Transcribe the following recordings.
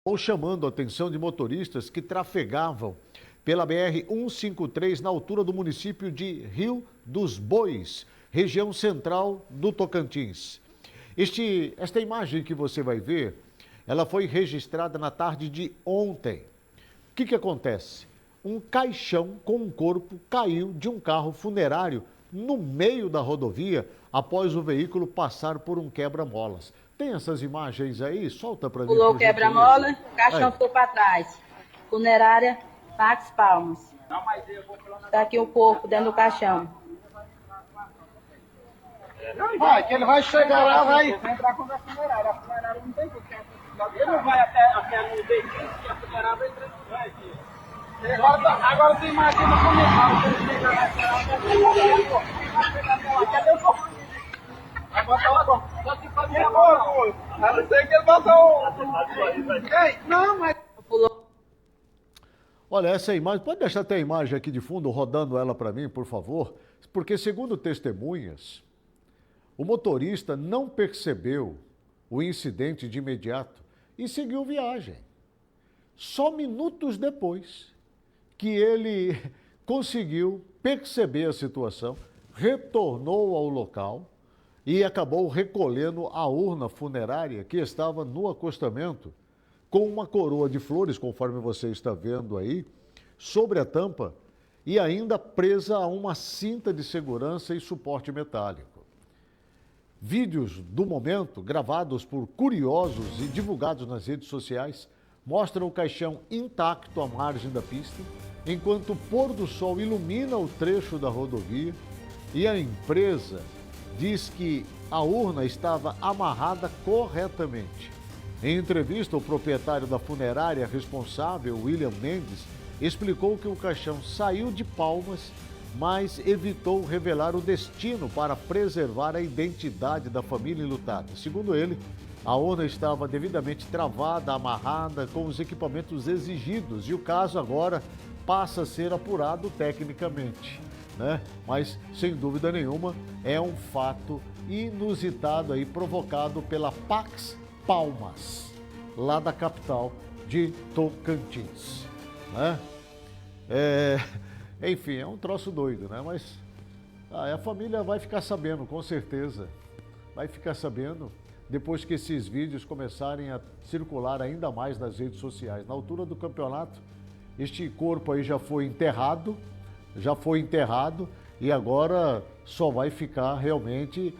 Ou chamando a atenção de motoristas que trafegavam pela BR-153 na altura do município de Rio dos Bois, região central do Tocantins. Esta imagem que você vai ver, ela foi registrada na tarde de ontem. O que acontece? Um caixão com um corpo caiu de um carro funerário no meio da rodovia após o veículo passar por um quebra-molas. Tem essas imagens aí? Solta para mim. Pulou o quebra-mola, o caixão ficou para trás. Funerária Max Palmas. Está aqui o corpo dentro do caixão. Vai, que ele vai chegar lá, vai entrar com a funerária. A funerária não tem porque ele não vai até no veículo e a funerária vai entrar aqui. Agora você imagina como é que cadê o corpo? Vai botar o corpo. Só que fazer a bola. A não ser que ele bota o... Não, mas... Olha, essa imagem, pode deixar até a imagem aqui de fundo, rodando ela para mim, por favor? Porque, segundo testemunhas, o motorista não percebeu o incidente de imediato e seguiu viagem. Só minutos depois que ele conseguiu perceber a situação, retornou ao local e acabou recolhendo a urna funerária que estava no acostamento com uma coroa de flores, conforme você está vendo aí, sobre a tampa e ainda presa a uma cinta de segurança e suporte metálico. Vídeos do momento, gravados por curiosos e divulgados nas redes sociais, mostram o caixão intacto à margem da pista, enquanto o pôr do sol ilumina o trecho da rodovia e a empresa diz que a urna estava amarrada corretamente. Em entrevista, o proprietário da funerária responsável, William Mendes, explicou que o caixão saiu de Palmas, mas evitou revelar o destino para preservar a identidade da família enlutada. Segundo ele, a urna estava devidamente travada, amarrada, com os equipamentos exigidos e o caso agora passa a ser apurado tecnicamente, né? Mas, sem dúvida nenhuma, é um fato inusitado aí, provocado pela Pax Palmas, lá da capital de Tocantins, né? Enfim, é um troço doido, né? Mas a família vai ficar sabendo, com certeza. Vai ficar sabendo depois que esses vídeos começarem a circular ainda mais nas redes sociais. Na altura do campeonato, este corpo aí já foi enterrado e agora só vai ficar realmente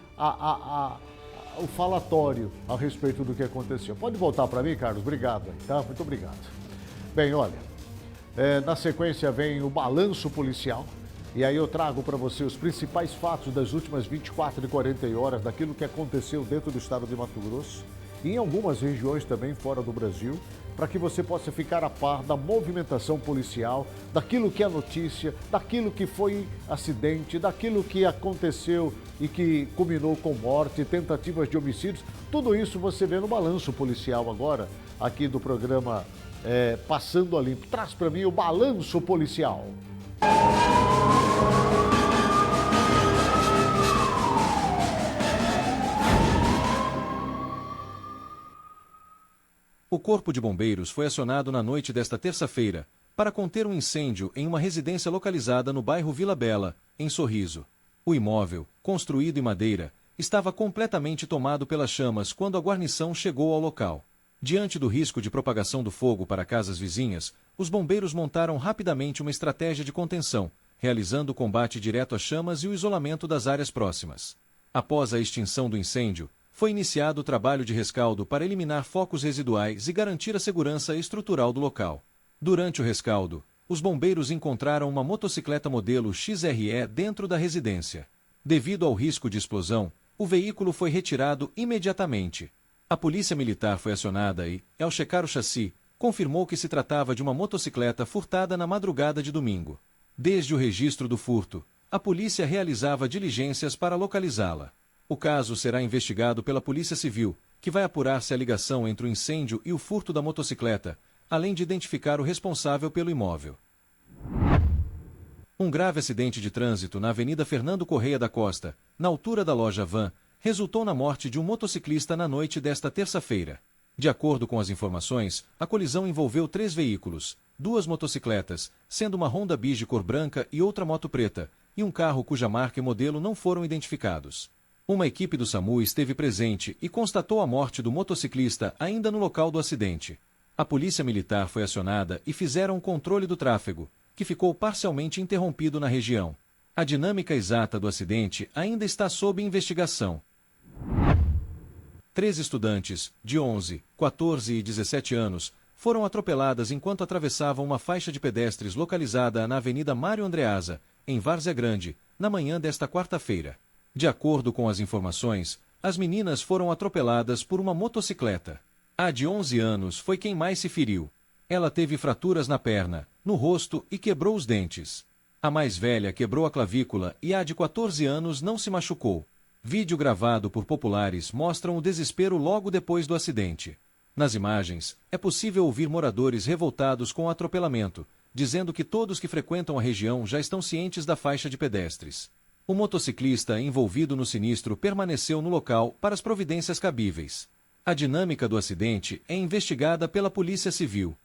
o falatório a respeito do que aconteceu. Pode voltar para mim, Carlos? Obrigado aí, tá? Muito obrigado. Bem, olha, na sequência vem o balanço policial e aí eu trago para você os principais fatos das últimas 24 e 40 horas daquilo que aconteceu dentro do estado de Mato Grosso e em algumas regiões também fora do Brasil, para que você possa ficar a par da movimentação policial, daquilo que é notícia, daquilo que foi acidente, daquilo que aconteceu e que culminou com morte, tentativas de homicídios. Tudo isso você vê no balanço policial agora, aqui do programa Passando a Limpo. Traz para mim o balanço policial. O Corpo de Bombeiros foi acionado na noite desta terça-feira para conter um incêndio em uma residência localizada no bairro Vila Bela, em Sorriso. O imóvel, construído em madeira, estava completamente tomado pelas chamas quando a guarnição chegou ao local. Diante do risco de propagação do fogo para casas vizinhas, os bombeiros montaram rapidamente uma estratégia de contenção, realizando o combate direto às chamas e o isolamento das áreas próximas. Após a extinção do incêndio, foi iniciado o trabalho de rescaldo para eliminar focos residuais e garantir a segurança estrutural do local. Durante o rescaldo, os bombeiros encontraram uma motocicleta modelo XRE dentro da residência. Devido ao risco de explosão, o veículo foi retirado imediatamente. A polícia militar foi acionada e, ao checar o chassi, confirmou que se tratava de uma motocicleta furtada na madrugada de domingo. Desde o registro do furto, a polícia realizava diligências para localizá-la. O caso será investigado pela Polícia Civil, que vai apurar se a ligação entre o incêndio e o furto da motocicleta, além de identificar o responsável pelo imóvel. Um grave acidente de trânsito na Avenida Fernando Correia da Costa, na altura da loja Van, resultou na morte de um motociclista na noite desta terça-feira. De acordo com as informações, a colisão envolveu 3 veículos, 2 motocicletas, sendo uma Honda Bis cor branca e outra moto preta, e um carro cuja marca e modelo não foram identificados. Uma equipe do SAMU esteve presente e constatou a morte do motociclista ainda no local do acidente. A polícia militar foi acionada e fizeram um controle do tráfego, que ficou parcialmente interrompido na região. A dinâmica exata do acidente ainda está sob investigação. 3 estudantes, de 11, 14 e 17 anos, foram atropeladas enquanto atravessavam uma faixa de pedestres localizada na Avenida Mário Andreasa, em Várzea Grande, na manhã desta quarta-feira. De acordo com as informações, as meninas foram atropeladas por uma motocicleta. A de 11 anos foi quem mais se feriu. Ela teve fraturas na perna, no rosto e quebrou os dentes. A mais velha quebrou a clavícula e a de 14 anos não se machucou. Vídeo gravado por populares mostra o desespero logo depois do acidente. Nas imagens, é possível ouvir moradores revoltados com o atropelamento, dizendo que todos que frequentam a região já estão cientes da faixa de pedestres. O motociclista envolvido no sinistro permaneceu no local para as providências cabíveis. A dinâmica do acidente é investigada pela Polícia Civil.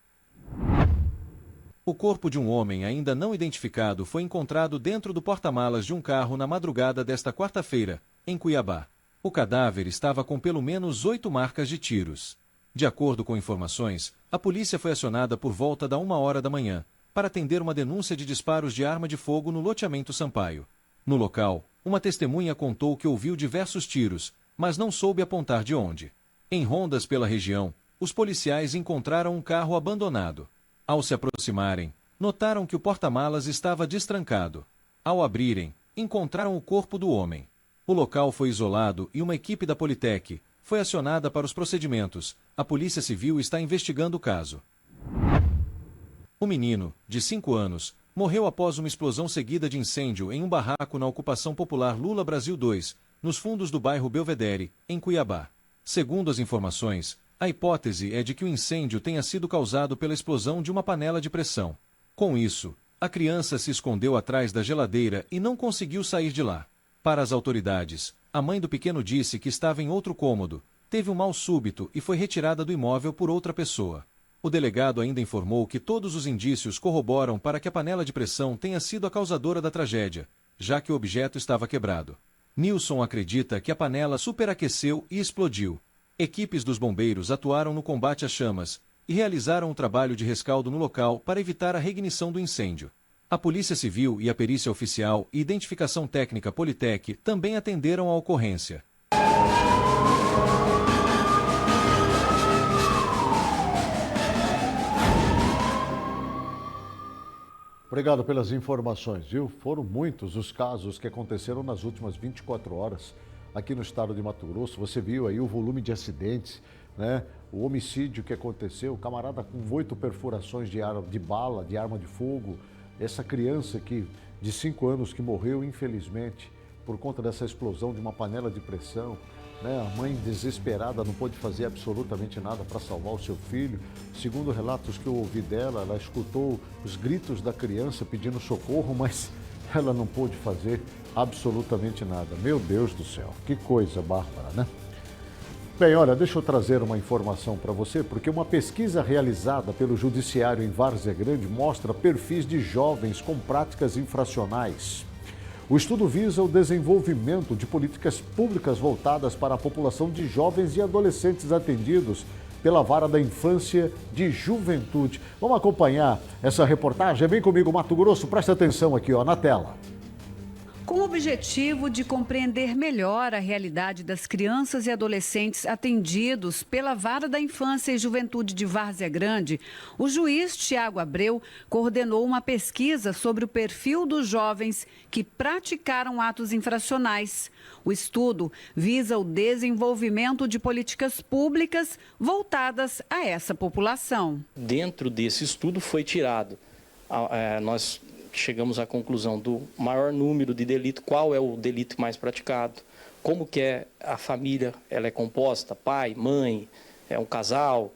O corpo de um homem ainda não identificado foi encontrado dentro do porta-malas de um carro na madrugada desta quarta-feira, em Cuiabá. O cadáver estava com pelo menos 8 marcas de tiros. De acordo com informações, a polícia foi acionada por volta da 1h da manhã para atender uma denúncia de disparos de arma de fogo no loteamento Sampaio. No local, uma testemunha contou que ouviu diversos tiros, mas não soube apontar de onde. Em rondas pela região, os policiais encontraram um carro abandonado. Ao se aproximarem, notaram que o porta-malas estava destrancado. Ao abrirem, encontraram o corpo do homem. O local foi isolado e uma equipe da Politec foi acionada para os procedimentos. A Polícia Civil está investigando o caso. O menino, de 5 anos, morreu após uma explosão seguida de incêndio em um barraco na ocupação popular Lula Brasil 2, nos fundos do bairro Belvedere, em Cuiabá. Segundo as informações, a hipótese é de que o incêndio tenha sido causado pela explosão de uma panela de pressão. Com isso, a criança se escondeu atrás da geladeira e não conseguiu sair de lá. Para as autoridades, a mãe do pequeno disse que estava em outro cômodo, teve um mal súbito e foi retirada do imóvel por outra pessoa. O delegado ainda informou que todos os indícios corroboram para que a panela de pressão tenha sido a causadora da tragédia, já que o objeto estava quebrado. Nilson acredita que a panela superaqueceu e explodiu. Equipes dos bombeiros atuaram no combate às chamas e realizaram um trabalho de rescaldo no local para evitar a reignição do incêndio. A Polícia Civil e a Perícia Oficial e Identificação Técnica Politec também atenderam a ocorrência. Obrigado pelas informações, viu? Foram muitos os casos que aconteceram nas últimas 24 horas aqui no estado de Mato Grosso. Você viu aí o volume de acidentes, né? O homicídio que aconteceu, o camarada com 8 perfurações de bala, de arma de fogo. Essa criança de 5 anos que morreu, infelizmente, por conta dessa explosão de uma panela de pressão. Né? A mãe desesperada não pôde fazer absolutamente nada para salvar o seu filho. Segundo relatos que eu ouvi dela, ela escutou os gritos da criança pedindo socorro, mas ela não pôde fazer absolutamente nada. Meu Deus do céu, que coisa bárbara, né? Bem, olha, deixa eu trazer uma informação para você, porque uma pesquisa realizada pelo Judiciário em Várzea Grande mostra perfis de jovens com práticas infracionais. O estudo visa o desenvolvimento de políticas públicas voltadas para a população de jovens e adolescentes atendidos pela Vara da Infância e Juventude. Vamos acompanhar essa reportagem? Vem comigo, Mato Grosso, presta atenção aqui, ó, na tela. Com o objetivo de compreender melhor a realidade das crianças e adolescentes atendidos pela Vara da Infância e Juventude de Várzea Grande, o juiz Tiago Abreu coordenou uma pesquisa sobre o perfil dos jovens que praticaram atos infracionais. O estudo visa o desenvolvimento de políticas públicas voltadas a essa população. Dentro desse estudo foi tirado, nós chegamos à conclusão do maior número de delito, qual é o delito mais praticado, como que é a família, ela é composta, pai, mãe, é um casal,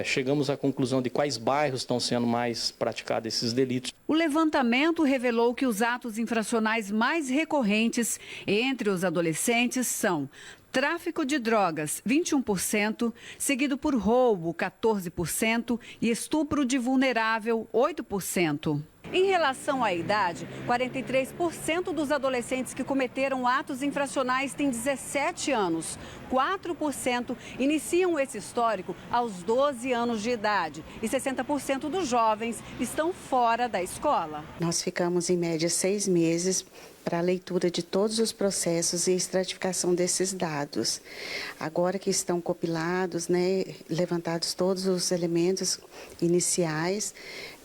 chegamos à conclusão de quais bairros estão sendo mais praticados esses delitos. O levantamento revelou que os atos infracionais mais recorrentes entre os adolescentes são tráfico de drogas, 21%, seguido por roubo, 14%, e estupro de vulnerável, 8%. Em relação à idade, 43% dos adolescentes que cometeram atos infracionais têm 17 anos. 4% iniciam esse histórico aos 12 anos de idade. E 60% dos jovens estão fora da escola. Nós ficamos, em média, 6 meses para a leitura de todos os processos e estratificação desses dados. Agora que estão compilados, levantados todos os elementos iniciais,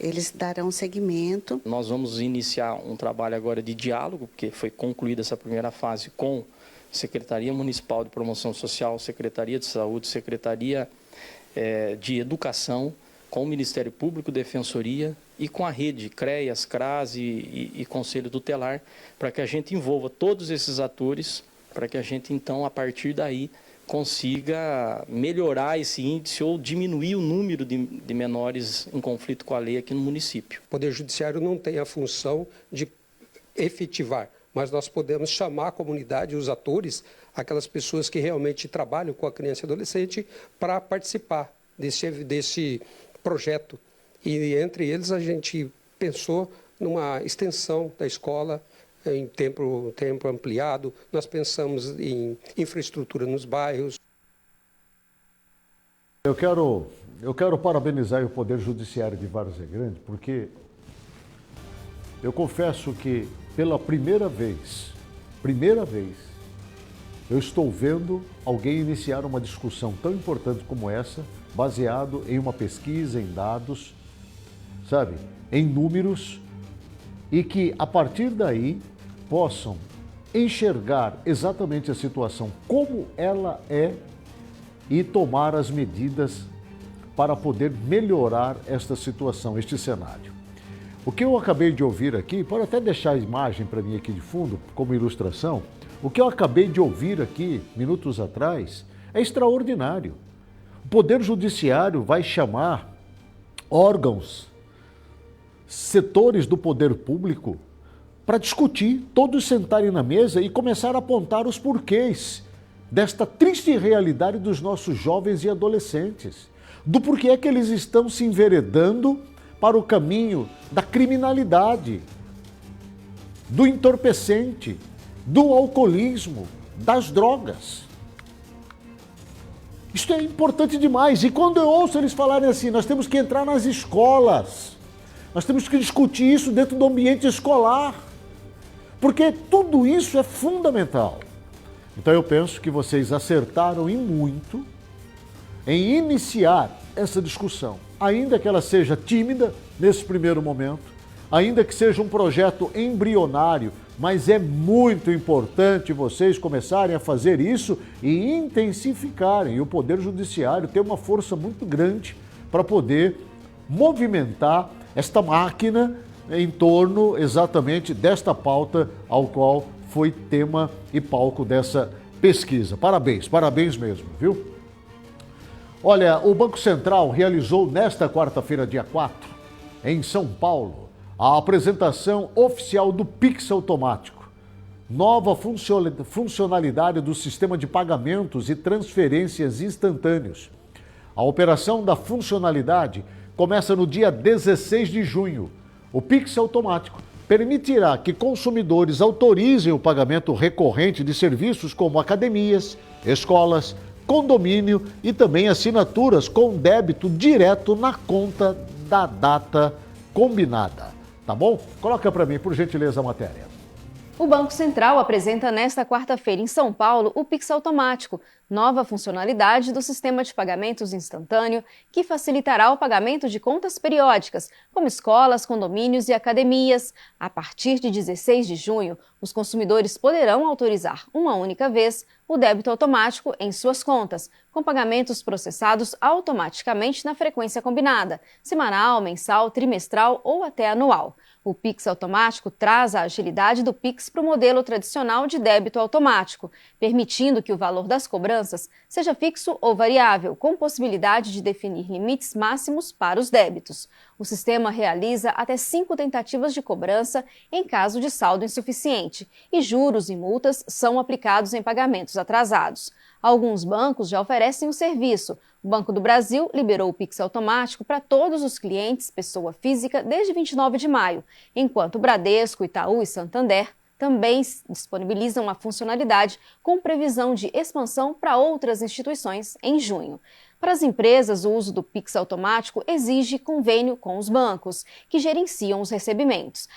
eles darão seguimento. Nós vamos iniciar um trabalho agora de diálogo, porque foi concluída essa primeira fase com Secretaria Municipal de Promoção Social, Secretaria de Saúde, Secretaria de Educação, com o Ministério Público, Defensoria e com a rede CREAS, CRAS e Conselho Tutelar, para que a gente envolva todos esses atores, para que a gente, então, a partir daí, consiga melhorar esse índice ou diminuir o número de menores em conflito com a lei aqui no município. O Poder Judiciário não tem a função de efetivar, mas nós podemos chamar a comunidade, os atores, aquelas pessoas que realmente trabalham com a criança e adolescente, para participar desse projeto. E entre eles a gente pensou numa extensão da escola em tempo ampliado, nós pensamos em infraestrutura nos bairros. Eu quero parabenizar o Poder Judiciário de Várzea Grande, porque eu confesso que pela primeira vez, eu estou vendo alguém iniciar uma discussão tão importante como essa, baseado em uma pesquisa, em dados, sabe, em números, e que a partir daí possam enxergar exatamente a situação como ela é e tomar as medidas para poder melhorar esta situação, este cenário. O que eu acabei de ouvir aqui, pode até deixar a imagem para mim aqui de fundo como ilustração, o que eu acabei de ouvir aqui minutos atrás é extraordinário. O Poder Judiciário vai chamar órgãos, setores do poder público para discutir, todos sentarem na mesa e começar a apontar os porquês desta triste realidade dos nossos jovens e adolescentes, do porquê é que eles estão se enveredando para o caminho da criminalidade, do entorpecente, do alcoolismo, das drogas. Isto é importante demais. E quando eu ouço eles falarem assim, nós temos que entrar nas escolas, nós temos que discutir isso dentro do ambiente escolar, porque tudo isso é fundamental. Então eu penso que vocês acertaram em muito em iniciar essa discussão, ainda que ela seja tímida nesse primeiro momento, ainda que seja um projeto embrionário, mas é muito importante vocês começarem a fazer isso e intensificarem. E o Poder Judiciário tem uma força muito grande para poder movimentar esta máquina em torno exatamente desta pauta ao qual foi tema e palco dessa pesquisa. Parabéns, parabéns mesmo, viu? Olha, o Banco Central realizou nesta quarta-feira, dia 4, em São Paulo, a apresentação oficial do Pix automático, nova funcionalidade do sistema de pagamentos e transferências instantâneos. A operação da funcionalidade começa no dia 16 de junho. O Pix automático permitirá que consumidores autorizem o pagamento recorrente de serviços como academias, escolas, condomínio e também assinaturas com débito direto na conta da data combinada. Tá bom? Coloca para mim, por gentileza, a matéria. O Banco Central apresenta nesta quarta-feira em São Paulo o Pix automático, nova funcionalidade do sistema de pagamentos instantâneo que facilitará o pagamento de contas periódicas, como escolas, condomínios e academias. A partir de 16 de junho, os consumidores poderão autorizar uma única vez o débito automático em suas contas, com pagamentos processados automaticamente na frequência combinada, semanal, mensal, trimestral ou até anual. O Pix automático traz a agilidade do Pix para o modelo tradicional de débito automático, permitindo que o valor das cobranças cobranças seja fixo ou variável, com possibilidade de definir limites máximos para os débitos. O sistema realiza até 5 tentativas de cobrança em caso de saldo insuficiente e juros e multas são aplicados em pagamentos atrasados. Alguns bancos já oferecem o serviço. O Banco do Brasil liberou o Pix automático para todos os clientes, pessoa física, desde 29 de maio, enquanto o Bradesco, Itaú e Santander também disponibilizam a funcionalidade com previsão de expansão para outras instituições em junho. Para as empresas, o uso do Pix automático exige convênio com os bancos, que gerenciam os recebimentos.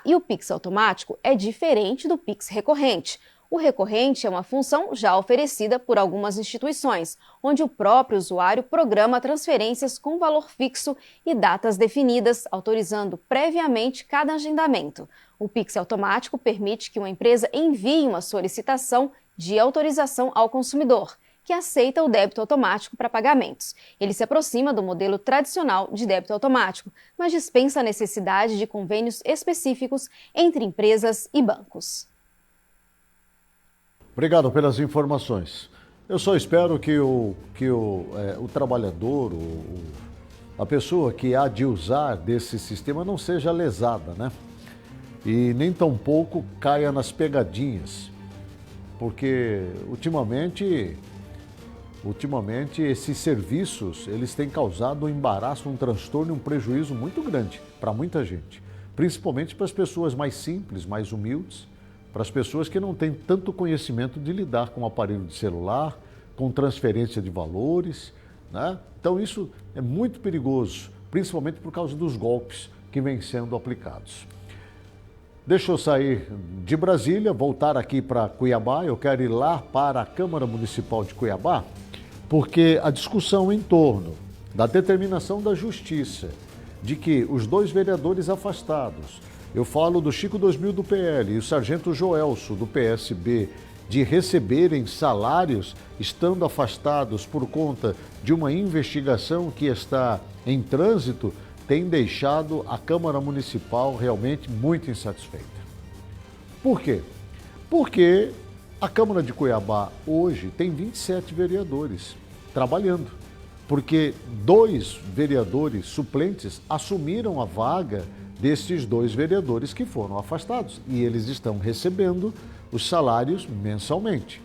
E o Pix automático é diferente do Pix recorrente. O recorrente é uma função já oferecida por algumas instituições, onde o próprio usuário programa transferências com valor fixo e datas definidas, autorizando previamente cada agendamento. O Pix automático permite que uma empresa envie uma solicitação de autorização ao consumidor, que aceita o débito automático para pagamentos. Ele se aproxima do modelo tradicional de débito automático, mas dispensa a necessidade de convênios específicos entre empresas e bancos. Obrigado pelas informações. Eu só espero que o trabalhador, a pessoa que há de usar desse sistema não seja lesada, né? E nem tampouco caia nas pegadinhas, porque ultimamente esses serviços eles têm causado um embaraço, um transtorno e um prejuízo muito grande para muita gente, principalmente para as pessoas mais simples, mais humildes, para as pessoas que não têm tanto conhecimento de lidar com o aparelho de celular, com transferência de valores, né? Então isso é muito perigoso, principalmente por causa dos golpes que vêm sendo aplicados. Deixa eu sair de Brasília, voltar aqui para Cuiabá. Eu quero ir lá para a Câmara Municipal de Cuiabá, porque a discussão em torno da determinação da Justiça de que os 2 vereadores afastados, eu falo do Chico 2000 do PL e o Sargento Joelso do PSB, de receberem salários estando afastados por conta de uma investigação que está em trânsito, tem deixado a Câmara Municipal realmente muito insatisfeita. Por quê? Porque a Câmara de Cuiabá hoje tem 27 vereadores trabalhando, porque 2 vereadores suplentes assumiram a vaga desses 2 vereadores que foram afastados e eles estão recebendo os salários mensalmente.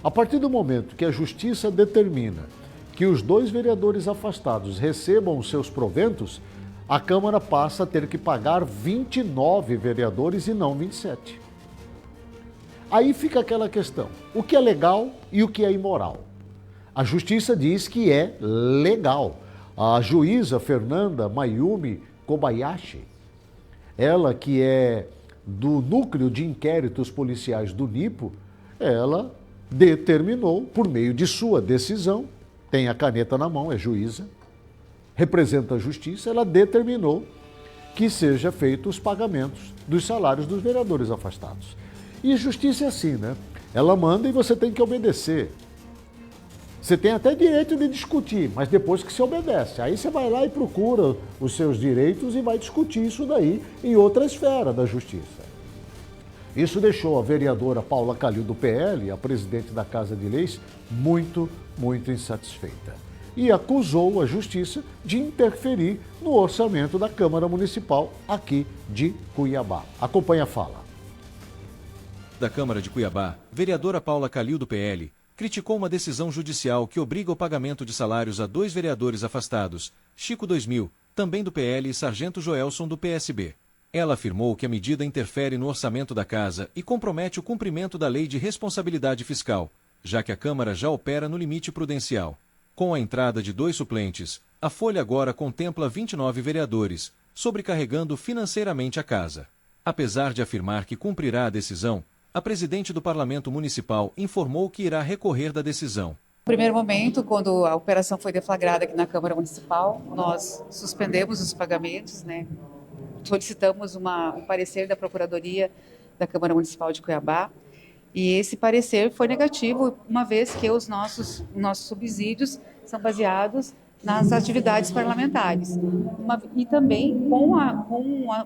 A partir do momento que a Justiça determina que os 2 vereadores afastados recebam os seus proventos, a Câmara passa a ter que pagar 29 vereadores e não 27. Aí fica aquela questão, o que é legal e o que é imoral? A Justiça diz que é legal. A juíza Fernanda Mayumi Kobayashi, ela que é do Núcleo de Inquéritos Policiais do NIPO, ela determinou, por meio de sua decisão, tem a caneta na mão, é juíza, representa a Justiça, ela determinou que seja feitos os pagamentos dos salários dos vereadores afastados. E a Justiça é assim, né? Ela manda e você tem que obedecer. Você tem até direito de discutir, mas depois que você obedece. Aí você vai lá e procura os seus direitos e vai discutir isso daí em outra esfera da Justiça. Isso deixou a vereadora Paula Calil do PL, a presidente da Casa de Leis, muito insatisfeita. E acusou a Justiça de interferir no orçamento da Câmara Municipal aqui de Cuiabá. Acompanhe a fala. Da Câmara de Cuiabá, vereadora Paula Calil do PL criticou uma decisão judicial que obriga o pagamento de salários a 2 vereadores afastados, Chico 2000, também do PL, e Sargento Joelson do PSB. Ela afirmou que a medida interfere no orçamento da casa e compromete o cumprimento da Lei de Responsabilidade Fiscal, já que a Câmara já opera no limite prudencial. Com a entrada de 2 suplentes, a folha agora contempla 29 vereadores, sobrecarregando financeiramente a casa. Apesar de afirmar que cumprirá a decisão, a presidente do Parlamento Municipal informou que irá recorrer da decisão. No primeiro momento, quando a operação foi deflagrada aqui na Câmara Municipal, nós suspendemos os pagamentos, né? Solicitamos um parecer da Procuradoria da Câmara Municipal de Cuiabá e esse parecer foi negativo, uma vez que os nossos subsídios são baseados nas atividades parlamentares. E também,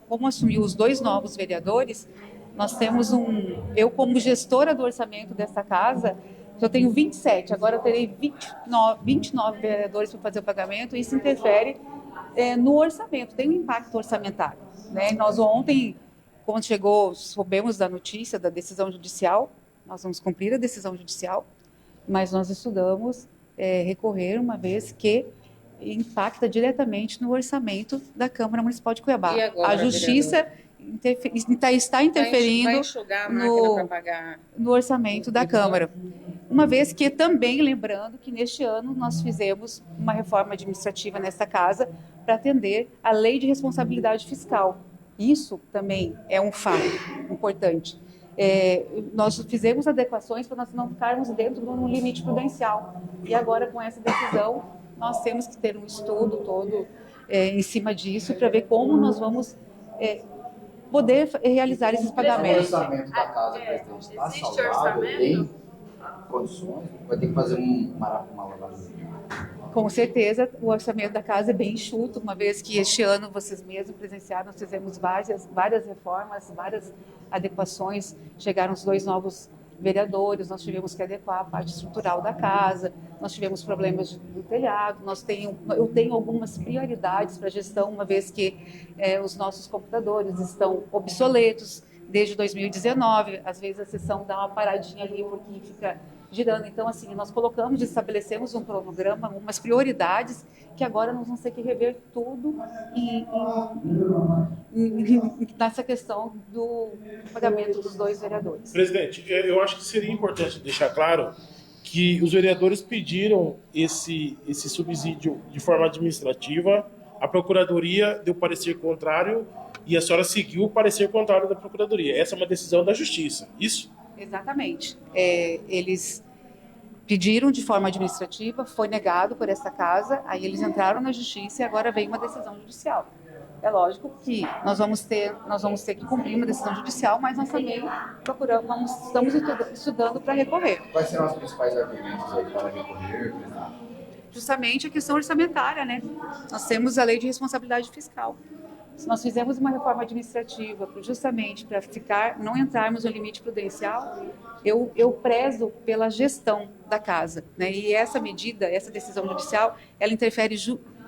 como assumiu os 2 novos vereadores, nós temos eu como gestora do orçamento desta casa, eu tenho 27, agora eu terei 29 vereadores para fazer o pagamento, e isso interfere no orçamento, tem um impacto orçamentário, né? Nós ontem, quando soubemos da notícia da decisão judicial, nós vamos cumprir a decisão judicial, mas nós estudamos recorrer, uma vez que impacta diretamente no orçamento da Câmara Municipal de Cuiabá. E agora, a Justiça está interferindo no orçamento da Câmara. Uma vez que também, lembrando que neste ano nós fizemos uma reforma administrativa nesta casa para atender a Lei de Responsabilidade Fiscal. Isso também é um fato importante. Nós fizemos adequações para nós não ficarmos dentro de um limite prudencial. E agora, com essa decisão, nós temos que ter um estudo todo em cima disso para ver como nós vamos poder realizar esses pagamentos. O orçamento da casa, presidente, está saudável, tem condições, vai ter que fazer uma lavagem. Com certeza, o orçamento da casa é bem enxuto, uma vez que este ano vocês mesmos presenciaram, nós fizemos várias reformas, várias adequações, chegaram os 2 novos vereadores, nós tivemos que adequar a parte estrutural da casa, nós tivemos problemas do telhado, eu tenho algumas prioridades para a gestão, uma vez que os nossos computadores estão obsoletos desde 2019, às vezes a sessão dá uma paradinha ali porque fica girando. Então, assim, nós estabelecemos um cronograma, umas prioridades, que agora nós vamos ter que rever tudo nessa questão do pagamento dos 2 vereadores. Presidente, eu acho que seria importante deixar claro que os vereadores pediram esse subsídio de forma administrativa, a Procuradoria deu parecer contrário e a senhora seguiu o parecer contrário da Procuradoria. Essa é uma decisão da Justiça, isso? Exatamente. Eles pediram de forma administrativa, foi negado por essa casa, aí eles entraram na Justiça e agora vem uma decisão judicial. É lógico que nós vamos ter que cumprir uma decisão judicial, mas nós também estamos estudando para recorrer. Quais serão os principais argumentos aí para recorrer? Justamente a questão orçamentária, né? Nós temos a Lei de Responsabilidade Fiscal. Se nós fizermos uma reforma administrativa justamente para não entrarmos no limite prudencial, eu prezo pela gestão da casa, né? E essa medida, essa decisão judicial, ela interfere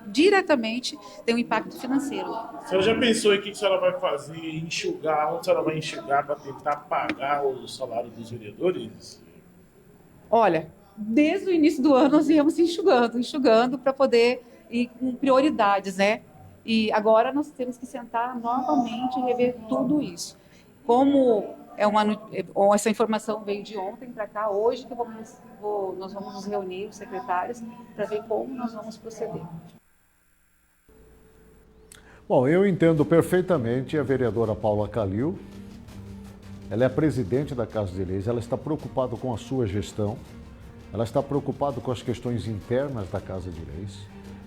diretamente, tem um impacto financeiro. A senhora já pensou em que a senhora vai fazer, enxugar, onde a senhora vai enxugar para tentar pagar o salário dos vereadores? Olha, desde o início do ano nós íamos enxugando para poder ir com prioridades, né? E agora nós temos que sentar novamente e rever tudo isso. Como essa informação veio de ontem para cá, hoje que nós vamos nos reunir, os secretários, para ver como nós vamos proceder. Bom, eu entendo perfeitamente a vereadora Paula Calil. Ela é a presidente da Casa de Leis, ela está preocupada com a sua gestão, ela está preocupada com as questões internas da Casa de Leis.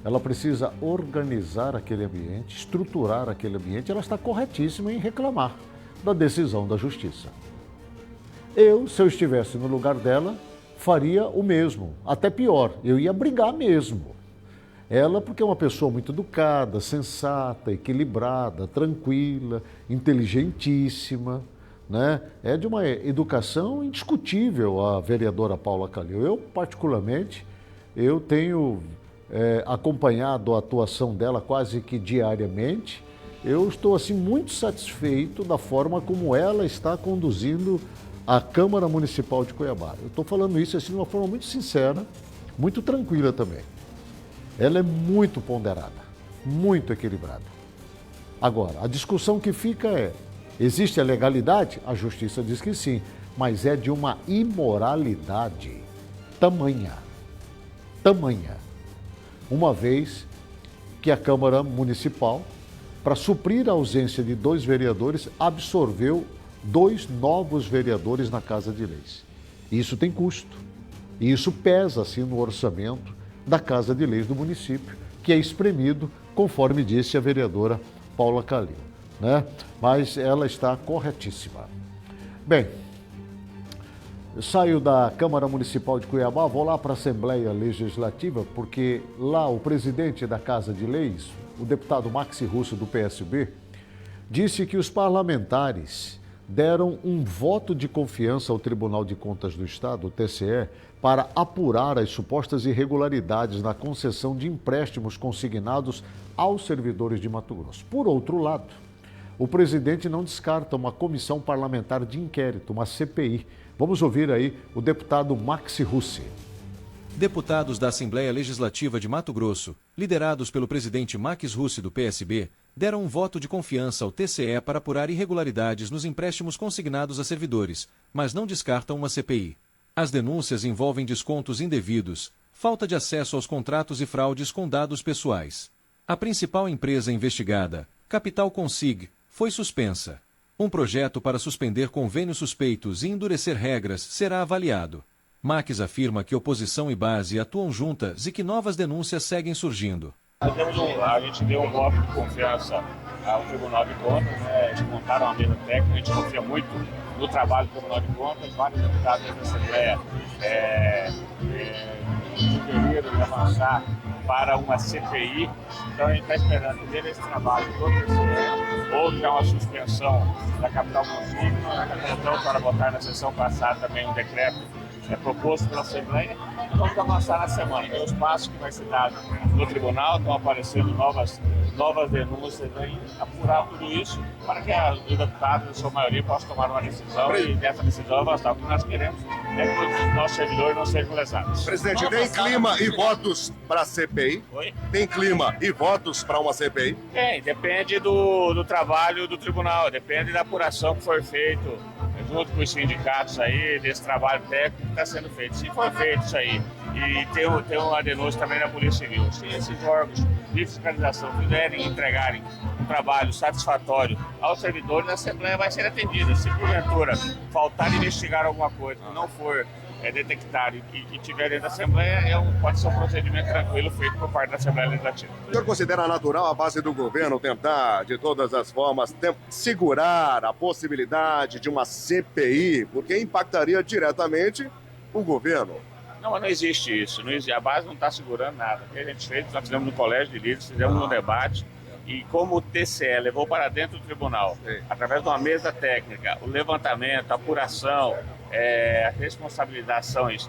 Ela precisa organizar aquele ambiente, estruturar aquele ambiente. Ela está corretíssima em reclamar da decisão da Justiça. Se eu estivesse no lugar dela, faria o mesmo. Até pior, eu ia brigar mesmo. Ela, porque é uma pessoa muito educada, sensata, equilibrada, tranquila, inteligentíssima, né? É de uma educação indiscutível a vereadora Paula Calil. Eu, particularmente, tenho acompanhado a atuação dela quase que diariamente. Eu estou assim muito satisfeito da forma como ela está conduzindo a Câmara Municipal de Cuiabá. Eu estou falando isso assim de uma forma muito sincera, muito tranquila também. Ela é muito ponderada, muito equilibrada. Agora, a discussão que fica existe a legalidade? A Justiça diz que sim, mas é de uma imoralidade tamanha. Uma vez que a Câmara Municipal, para suprir a ausência de 2 vereadores, absorveu 2 novos vereadores na Casa de Leis. Isso tem custo. E isso pesa, assim, no orçamento da Casa de Leis do município, que é espremido, conforme disse a vereadora Paula Calil, né? Mas ela está corretíssima. Bem, eu saio da Câmara Municipal de Cuiabá, vou lá para a Assembleia Legislativa, porque lá o presidente da Casa de Leis, o deputado Maxi Russo, do PSB, disse que os parlamentares deram um voto de confiança ao Tribunal de Contas do Estado, o TCE, para apurar as supostas irregularidades na concessão de empréstimos consignados aos servidores de Mato Grosso. Por outro lado, o presidente não descarta uma comissão parlamentar de inquérito, uma CPI. Vamos ouvir aí o deputado Maxi Russi. Deputados da Assembleia Legislativa de Mato Grosso, liderados pelo presidente Max Russi do PSB, deram um voto de confiança ao TCE para apurar irregularidades nos empréstimos consignados a servidores, mas não descartam uma CPI. As denúncias envolvem descontos indevidos, falta de acesso aos contratos e fraudes com dados pessoais. A principal empresa investigada, Capital Consig, foi suspensa. Um projeto para suspender convênios suspeitos e endurecer regras será avaliado. Max afirma que oposição e base atuam juntas e que novas denúncias seguem surgindo. A gente deu um voto de confiança ao Tribunal de Contas, né? Eles montaram uma mesa técnica, a gente confia muito no trabalho do Tribunal de Contas. Vários deputados da Assembleia sugeriram avançar para uma CPI, então a gente está esperando ver esse trabalho todo esse ano. Houve já uma suspensão da Capital Consig, então para votar na sessão passada também um decreto proposto pela Assembleia. Vamos avançar na semana. Tem os passos que vai ser dado no tribunal, estão aparecendo novas denúncias aí, apurar tudo isso para que os deputados, na sua maioria, possam tomar uma decisão e dessa decisão avançar. O que nós queremos é que os nossos servidores não sejam lesados. Presidente, tem clima e votos para a CPI? Oi? Tem clima e votos para uma CPI? Tem, depende do trabalho do tribunal, depende da apuração que for feito junto com os sindicatos aí, desse trabalho técnico que está sendo feito. Se for feito isso aí, e tem uma denúncia também da Polícia Civil, se esses órgãos de fiscalização puderem entregarem um trabalho satisfatório aos servidores, a Assembleia vai ser atendida. Se porventura faltar investigar alguma coisa, não for detectado e tiver dentro da Assembleia, pode ser um procedimento tranquilo feito por parte da Assembleia Legislativa. O senhor considera natural a base do governo tentar, de todas as formas, segurar a possibilidade de uma CPI, porque impactaria diretamente o governo? Não, mas não existe isso. A base não está segurando nada. O que a gente fez, nós fizemos no Colégio de Líderes, fizemos um debate, e como o TCE levou para dentro do tribunal, através de uma mesa técnica, o levantamento, a apuração, as responsabilizações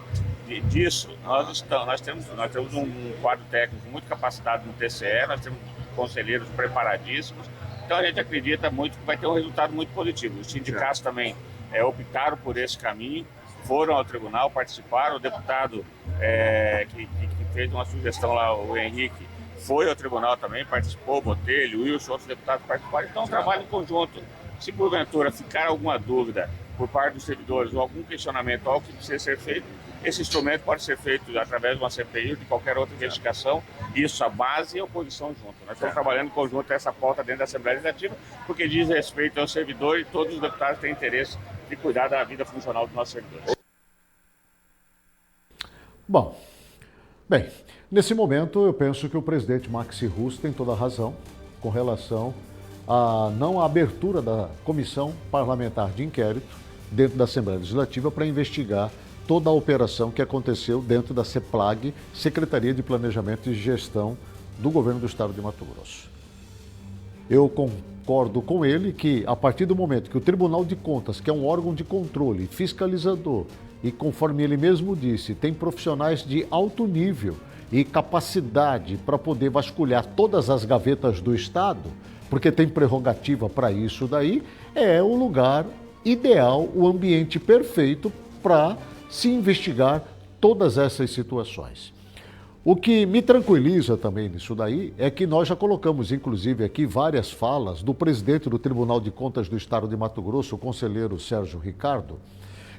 disso, nós temos um quadro técnico muito capacitado no TCE, nós temos conselheiros preparadíssimos, então a gente acredita muito que vai ter um resultado muito positivo. Os sindicatos também optaram por esse caminho, foram ao tribunal, participaram, o deputado que fez uma sugestão lá, o Henrique, foi ao tribunal também, participou, Botelho, Wilson, outros deputados participaram, então é um trabalho em conjunto. Se porventura ficar alguma dúvida por parte dos servidores ou algum questionamento ao que precisa ser feito, esse instrumento pode ser feito através de uma CPI ou de qualquer outra investigação, isso a base e a oposição junto. Nós estamos trabalhando em conjunto essa pauta dentro da Assembleia Legislativa, porque diz respeito ao servidor e todos os deputados têm interesse de cuidar da vida funcional dos nossos servidores. Bom, bem, nesse momento eu penso que o presidente Maxi Russi tem toda a razão com relação a não a abertura da comissão parlamentar de inquérito dentro da Assembleia Legislativa para investigar toda a operação que aconteceu dentro da CEPLAG, Secretaria de Planejamento e Gestão do Governo do Estado de Mato Grosso. Eu concordo com ele que, a partir do momento que o Tribunal de Contas, que é um órgão de controle fiscalizador, e conforme ele mesmo disse, tem profissionais de alto nível e capacidade para poder vasculhar todas as gavetas do Estado, porque tem prerrogativa para isso daí, é o lugar ideal, o ambiente perfeito para se investigar todas essas situações. O que me tranquiliza também nisso daí é que nós já colocamos, inclusive, aqui várias falas do presidente do Tribunal de Contas do Estado de Mato Grosso, o conselheiro Sérgio Ricardo,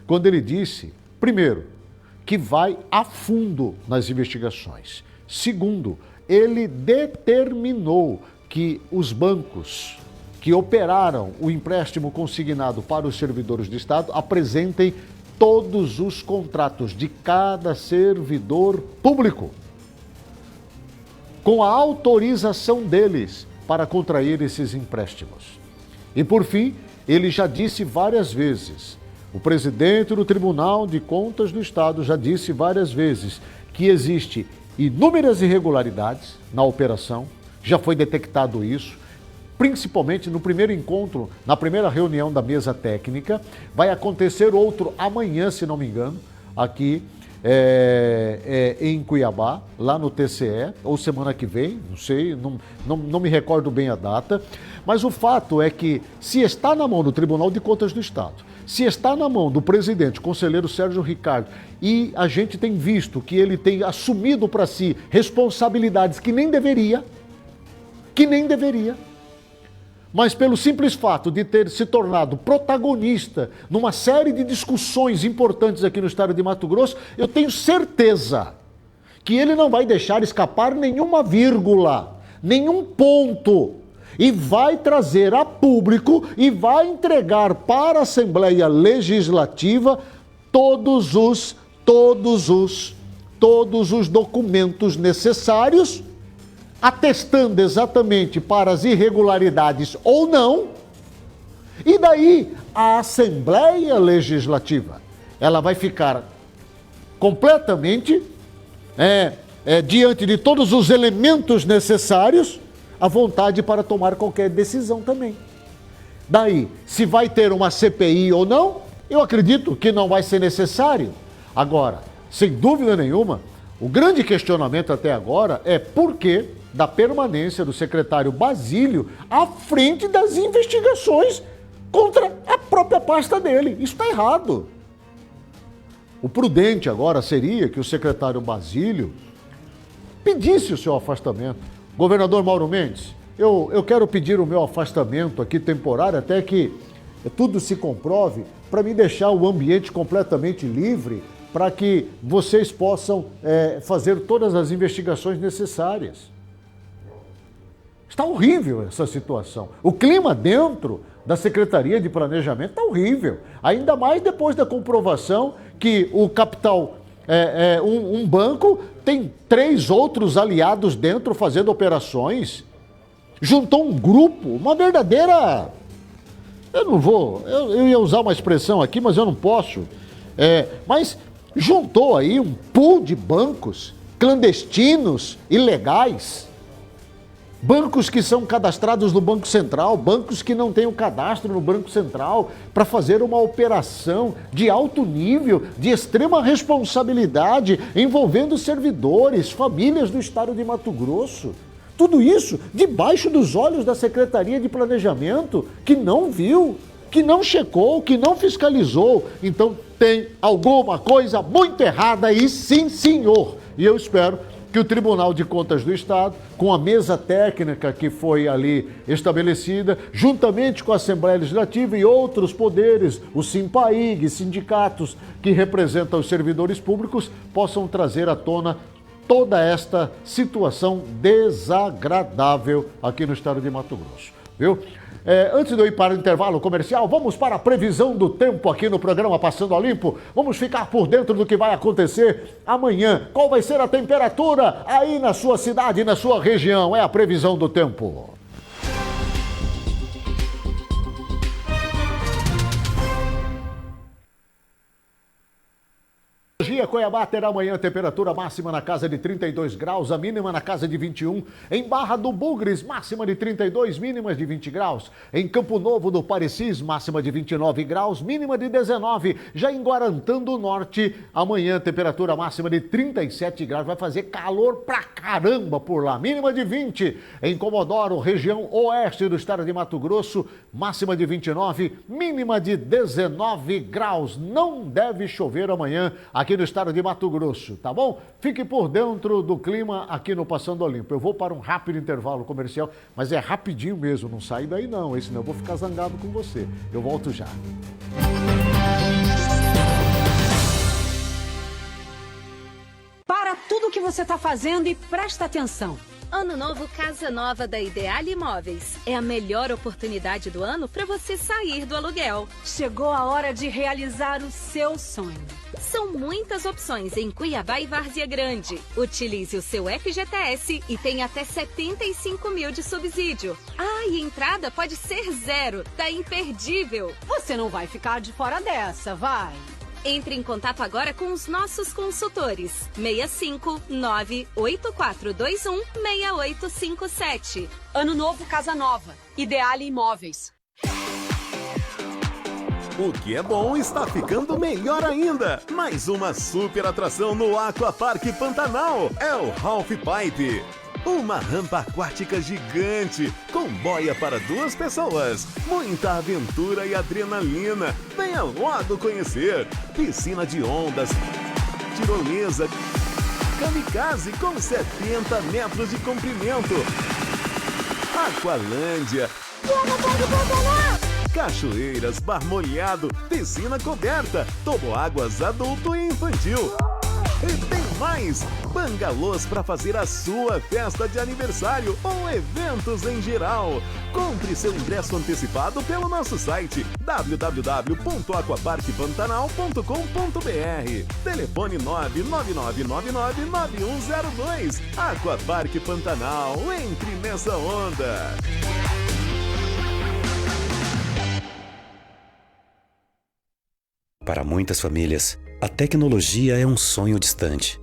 quando ele disse, primeiro, que vai a fundo nas investigações. Segundo, ele determinou que os bancos que operaram o empréstimo consignado para os servidores do Estado apresentem todos os contratos de cada servidor público, com a autorização deles para contrair esses empréstimos. E, por fim, ele já disse várias vezes, o presidente do Tribunal de Contas do Estado já disse várias vezes que existe inúmeras irregularidades na operação, já foi detectado isso, principalmente no primeiro encontro, na primeira reunião da mesa técnica. Vai acontecer outro amanhã, se não me engano, aqui em Cuiabá, lá no TCE, ou semana que vem, não sei, não me recordo bem a data. Mas o fato é que, se está na mão do Tribunal de Contas do Estado, se está na mão do presidente, conselheiro Sérgio Ricardo, e a gente tem visto que ele tem assumido para si responsabilidades que nem deveria, mas pelo simples fato de ter se tornado protagonista numa série de discussões importantes aqui no estado de Mato Grosso, eu tenho certeza que ele não vai deixar escapar nenhuma vírgula, nenhum ponto, e vai trazer a público e vai entregar para a Assembleia Legislativa todos os documentos necessários, atestando exatamente para as irregularidades ou não, e daí a Assembleia Legislativa, ela vai ficar completamente diante de todos os elementos necessários, à vontade para tomar qualquer decisão também. Daí, se vai ter uma CPI ou não, eu acredito que não vai ser necessário. Agora, sem dúvida nenhuma, o grande questionamento até agora é por que da permanência do secretário Basílio à frente das investigações contra a própria pasta dele. Isso está errado. O prudente agora seria que o secretário Basílio pedisse o seu afastamento. Governador Mauro Mendes, eu quero pedir o meu afastamento aqui temporário até que tudo se comprove, para me deixar o ambiente completamente livre, para que vocês possam fazer todas as investigações necessárias. Está horrível essa situação. O clima dentro da Secretaria de Planejamento está horrível. Ainda mais depois da comprovação que o capital, um banco, tem 3 outros aliados dentro fazendo operações. Juntou um grupo, uma verdadeira... Eu ia usar uma expressão aqui, mas eu não posso. Mas juntou aí um pool de bancos clandestinos, ilegais. Bancos que são cadastrados no Banco Central, bancos que não têm o cadastro no Banco Central, para fazer uma operação de alto nível, de extrema responsabilidade, envolvendo servidores, famílias do estado de Mato Grosso. Tudo isso debaixo dos olhos da Secretaria de Planejamento, que não viu, que não checou, que não fiscalizou. Então tem alguma coisa muito errada aí, sim, senhor. E eu espero que o Tribunal de Contas do Estado, com a mesa técnica que foi ali estabelecida, juntamente com a Assembleia Legislativa e outros poderes, o Simpaig, sindicatos que representam os servidores públicos, possam trazer à tona toda esta situação desagradável aqui no estado de Mato Grosso, viu? Antes de eu ir para o intervalo comercial, vamos para a previsão do tempo aqui no programa Passando a Limpo. Vamos ficar por dentro do que vai acontecer amanhã. Qual vai ser a temperatura aí na sua cidade, na sua região? É a previsão do tempo. Cuiabá terá amanhã temperatura máxima na casa de 32 graus, a mínima na casa de 21. Em Barra do Bugres, máxima de 32, mínimas de 20 graus. Em Campo Novo do Parecis, máxima de 29 graus, mínima de 19. Já em Guarantã do Norte, amanhã temperatura máxima de 37 graus. Vai fazer calor pra caramba por lá, mínima de 20. Em Comodoro, região oeste do estado de Mato Grosso, máxima de 29, mínima de 19 graus. Não deve chover amanhã aqui no estado de Mato Grosso, tá bom? Fique por dentro do clima aqui no Passando a Limpo. Eu vou para um rápido intervalo comercial, mas é rapidinho mesmo, não sai daí não, senão eu vou ficar zangado com você. Eu volto já. Para tudo que você está fazendo e presta atenção. Ano novo, Casa Nova da Ideal Imóveis. É a melhor oportunidade do ano para você sair do aluguel. Chegou a hora de realizar o seu sonho. São muitas opções em Cuiabá e Várzea Grande. Utilize o seu FGTS e tem até 75 mil de subsídio. E entrada pode ser 0. Tá imperdível. Você não vai ficar de fora dessa, vai? Entre em contato agora com os nossos consultores. 65 98421 6857. Ano novo, casa nova. Ideale Imóveis. O que é bom está ficando melhor ainda. Mais uma super atração no Aquapark Pantanal. É o Half Pipe. Uma rampa aquática gigante, com boia para 2 pessoas. Muita aventura e adrenalina. Venha logo conhecer. Piscina de ondas, tirolesa, kamikaze com 70 metros de comprimento. Aqualândia. Cachoeiras, bar molhado, piscina coberta, toboáguas adulto e infantil. E tem mais! Bangalôs para fazer a sua festa de aniversário ou eventos em geral. Compre seu ingresso antecipado pelo nosso site www.aquaparkpantanal.com.br. Telefone 999999102. Aquapark Pantanal, entre nessa onda. Para muitas famílias, a tecnologia é um sonho distante.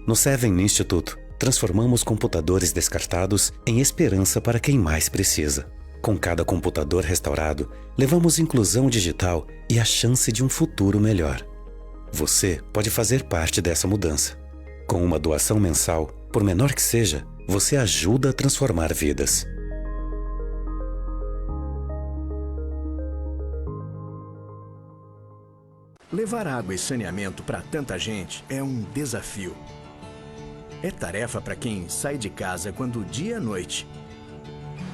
No Seven Institute, transformamos computadores descartados em esperança para quem mais precisa. Com cada computador restaurado, levamos inclusão digital e a chance de um futuro melhor. Você pode fazer parte dessa mudança. Com uma doação mensal, por menor que seja, você ajuda a transformar vidas. Levar água e saneamento para tanta gente é um desafio. É tarefa para quem sai de casa quando dia é noite.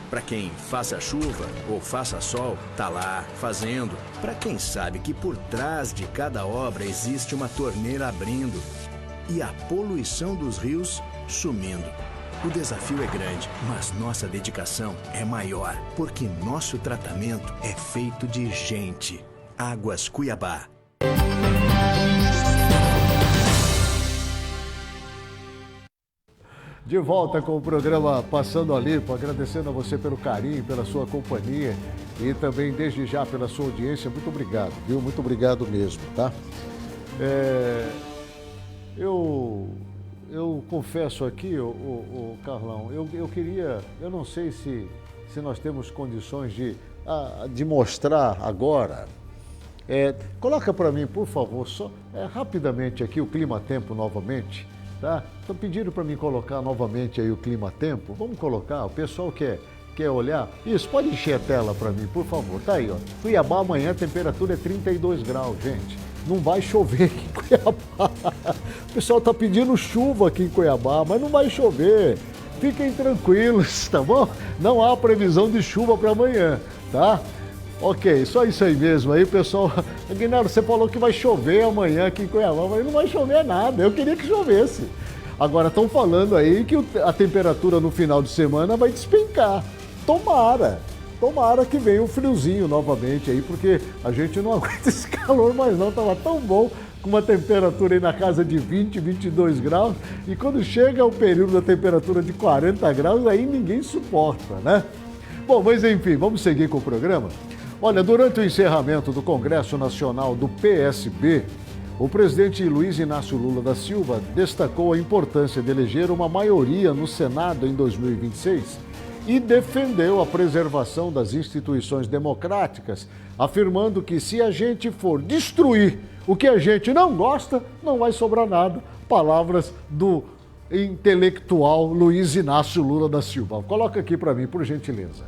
Para quem faça chuva ou faça sol, tá lá fazendo. Para quem sabe que por trás de cada obra existe uma torneira abrindo e a poluição dos rios sumindo. O desafio é grande, mas nossa dedicação é maior, porque nosso tratamento é feito de gente. Águas Cuiabá. De volta com o programa Passando a Limpo, agradecendo a você pelo carinho, pela sua companhia e também desde já pela sua audiência. Muito obrigado, viu? Muito obrigado mesmo, tá? Eu confesso aqui, o Carlão, eu queria, eu não sei se nós temos condições de mostrar agora. Coloca para mim, por favor, só rapidamente aqui o clima-tempo novamente. Tá? Estão pedindo para mim colocar novamente aí o clima-tempo. Vamos colocar, o pessoal quer olhar. Isso, pode encher a tela para mim, por favor. Tá aí, ó. Cuiabá amanhã a temperatura é 32 graus, gente. Não vai chover aqui em Cuiabá. O pessoal tá pedindo chuva aqui em Cuiabá, mas não vai chover. Fiquem tranquilos, tá bom? Não há previsão de chuva para amanhã, tá? Ok, só isso aí mesmo. Aí, pessoal, Guinaldo, você falou que vai chover amanhã aqui em Cuiabá, mas não vai chover nada. Eu queria que chovesse. Agora estão falando aí que a temperatura no final de semana vai despencar. Tomara que venha um friozinho novamente aí, porque a gente não aguenta esse calor mais não. Tava tão bom, com uma temperatura aí na casa de 20, 22 graus. E quando chega o período da temperatura de 40 graus, aí ninguém suporta, né? Bom, mas enfim, vamos seguir com o programa. Olha, durante o encerramento do Congresso Nacional do PSB, o presidente Luiz Inácio Lula da Silva destacou a importância de eleger uma maioria no Senado em 2026 e defendeu a preservação das instituições democráticas, afirmando que se a gente for destruir o que a gente não gosta, não vai sobrar nada. Palavras do intelectual Luiz Inácio Lula da Silva. Coloca aqui para mim, por gentileza.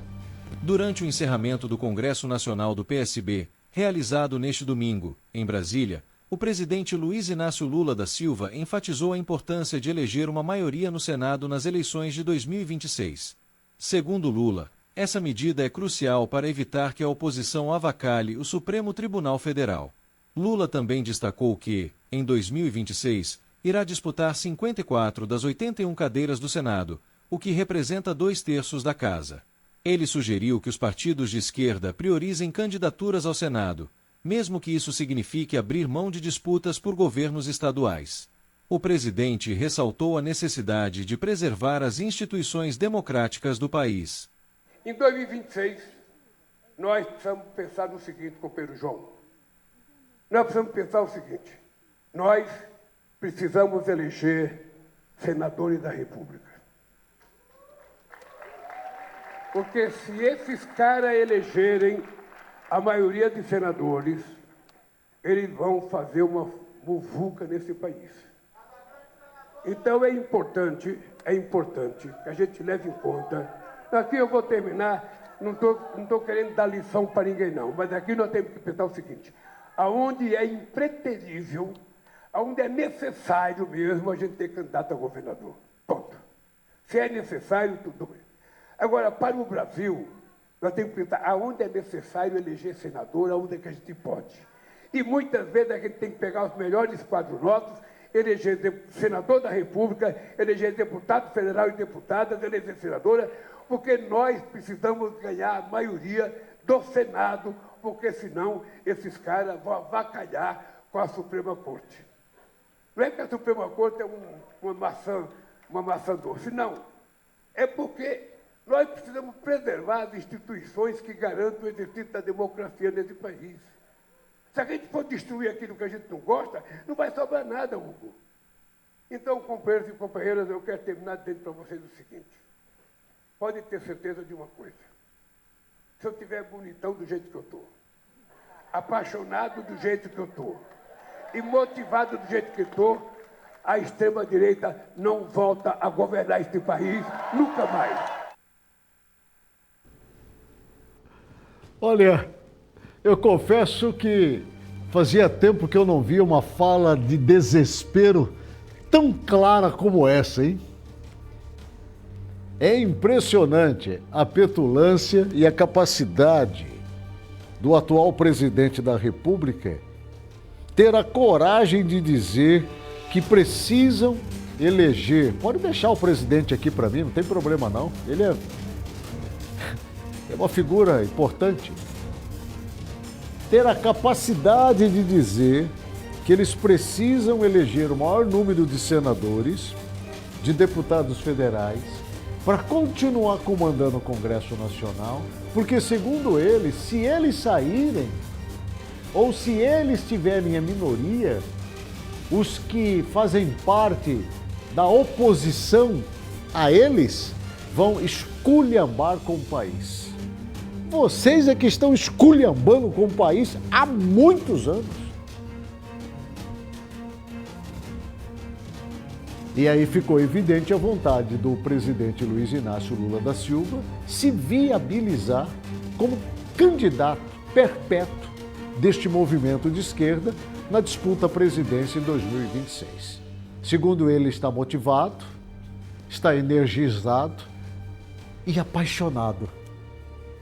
Durante o encerramento do Congresso Nacional do PSB, realizado neste domingo, em Brasília, o presidente Luiz Inácio Lula da Silva enfatizou a importância de eleger uma maioria no Senado nas eleições de 2026. Segundo Lula, essa medida é crucial para evitar que a oposição avacalhe o Supremo Tribunal Federal. Lula também destacou que, em 2026, irá disputar 54 das 81 cadeiras do Senado, o que representa 2/3 da casa. Ele sugeriu que os partidos de esquerda priorizem candidaturas ao Senado, mesmo que isso signifique abrir mão de disputas por governos estaduais. O presidente ressaltou a necessidade de preservar as instituições democráticas do país. Em 2026, nós precisamos pensar no seguinte, companheiro João. Nós precisamos pensar o seguinte: nós precisamos eleger senadores da República. Porque se esses caras elegerem a maioria de senadores, eles vão fazer uma muvuca nesse país. Então é importante que a gente leve em conta. Aqui eu vou terminar, não estou querendo dar lição para ninguém não, mas aqui nós temos que pensar o seguinte: aonde é impreterível, aonde é necessário mesmo, a gente ter candidato a governador. Ponto. Se é necessário, tudo bem. Agora, para o Brasil, nós temos que pensar aonde é necessário eleger senador, aonde é que a gente pode. E muitas vezes a gente tem que pegar os melhores quadros nossos, eleger senador da República, eleger deputado federal e deputadas, eleger senadora, porque nós precisamos ganhar a maioria do Senado, porque senão esses caras vão avacalhar com a Suprema Corte. Não é que a Suprema Corte é uma maçã doce, não. É porque nós precisamos preservar as instituições que garantem o exercício da democracia nesse país. Se a gente for destruir aquilo que a gente não gosta, não vai sobrar nada, Hugo. Então, companheiros e companheiras, eu quero terminar dizendo para vocês o seguinte: podem ter certeza de uma coisa. Se eu estiver bonitão do jeito que eu estou, apaixonado do jeito que eu estou e motivado do jeito que eu estou, a extrema-direita não volta a governar este país nunca mais. Olha, eu confesso que fazia tempo que eu não via uma fala de desespero tão clara como essa, hein? É impressionante a petulância e a capacidade do atual presidente da República ter a coragem de dizer que precisam eleger. Pode deixar o presidente aqui para mim, não tem problema não. Ele é uma figura importante. Ter a capacidade de dizer que eles precisam eleger o maior número de senadores, de deputados federais, para continuar comandando o Congresso Nacional, porque, segundo eles, se eles saírem, ou se eles tiverem a minoria, os que fazem parte da oposição a eles vão esculhambar com o país. Vocês é que estão esculhambando com o país há muitos anos. E aí ficou evidente a vontade do presidente Luiz Inácio Lula da Silva se viabilizar como candidato perpétuo deste movimento de esquerda na disputa à presidência em 2026. Segundo ele, está motivado, está energizado e apaixonado.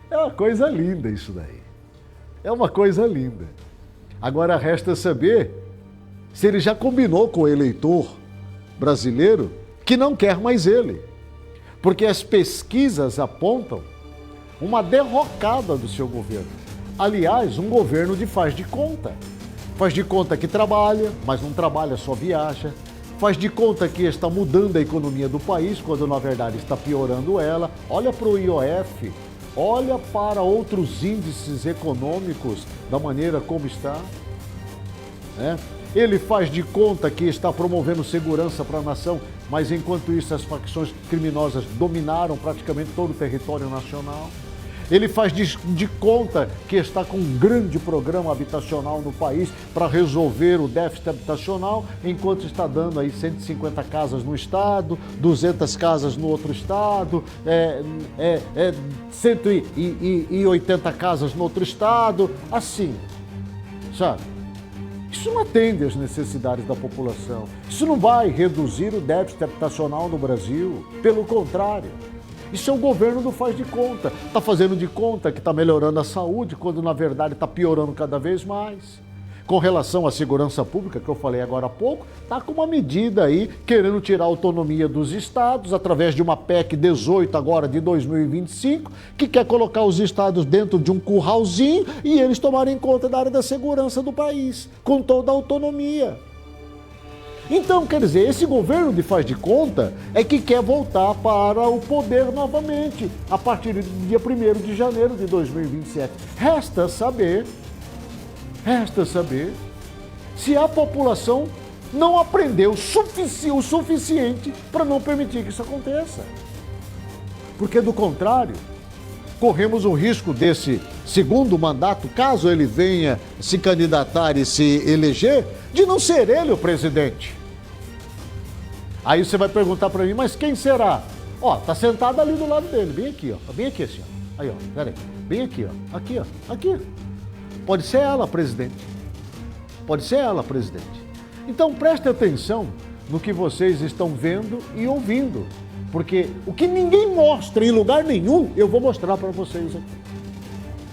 É uma coisa linda isso daí. É uma coisa linda. Agora resta saber se ele já combinou com o eleitor brasileiro que não quer mais ele. Porque as pesquisas apontam uma derrocada do seu governo. Aliás, um governo de faz de conta. Faz de conta que trabalha, mas não trabalha, só viaja. Faz de conta que está mudando a economia do país, quando na verdade está piorando ela. Olha para o IOF. Olha para outros índices econômicos da maneira como está. Ele faz de conta que está promovendo segurança para a nação, mas enquanto isso as facções criminosas dominaram praticamente todo o território nacional. Ele faz de conta que está com um grande programa habitacional no país para resolver o déficit habitacional, enquanto está dando aí 150 casas no estado, 200 casas no outro estado, 180 casas no outro estado, assim, sabe? Isso não atende às necessidades da população. Isso não vai reduzir o déficit habitacional no Brasil. Pelo contrário. Isso é o governo do faz de conta. Está fazendo de conta que está melhorando a saúde, quando na verdade está piorando cada vez mais. Com relação à segurança pública, que eu falei agora há pouco, está com uma medida aí, querendo tirar a autonomia dos estados, através de uma PEC 18 agora de 2025, que quer colocar os estados dentro de um curralzinho e eles tomarem conta da área da segurança do país, com toda a autonomia. Então, quer dizer, esse governo de faz de conta é que quer voltar para o poder novamente, a partir do dia 1º de janeiro de 2027. Resta saber se a população não aprendeu o suficiente para não permitir que isso aconteça. Porque, do contrário, corremos o risco desse segundo mandato, caso ele venha se candidatar e se eleger, de não ser ele o presidente. Aí você vai perguntar para mim, mas quem será? Ó, tá sentado ali do lado dele, bem aqui, ó. Bem aqui assim, ó. Aí, ó, peraí. Bem aqui, ó. Aqui, ó. Aqui. Pode ser ela, presidente. Pode ser ela, presidente. Então preste atenção no que vocês estão vendo e ouvindo. Porque o que ninguém mostra em lugar nenhum, eu vou mostrar para vocês aqui.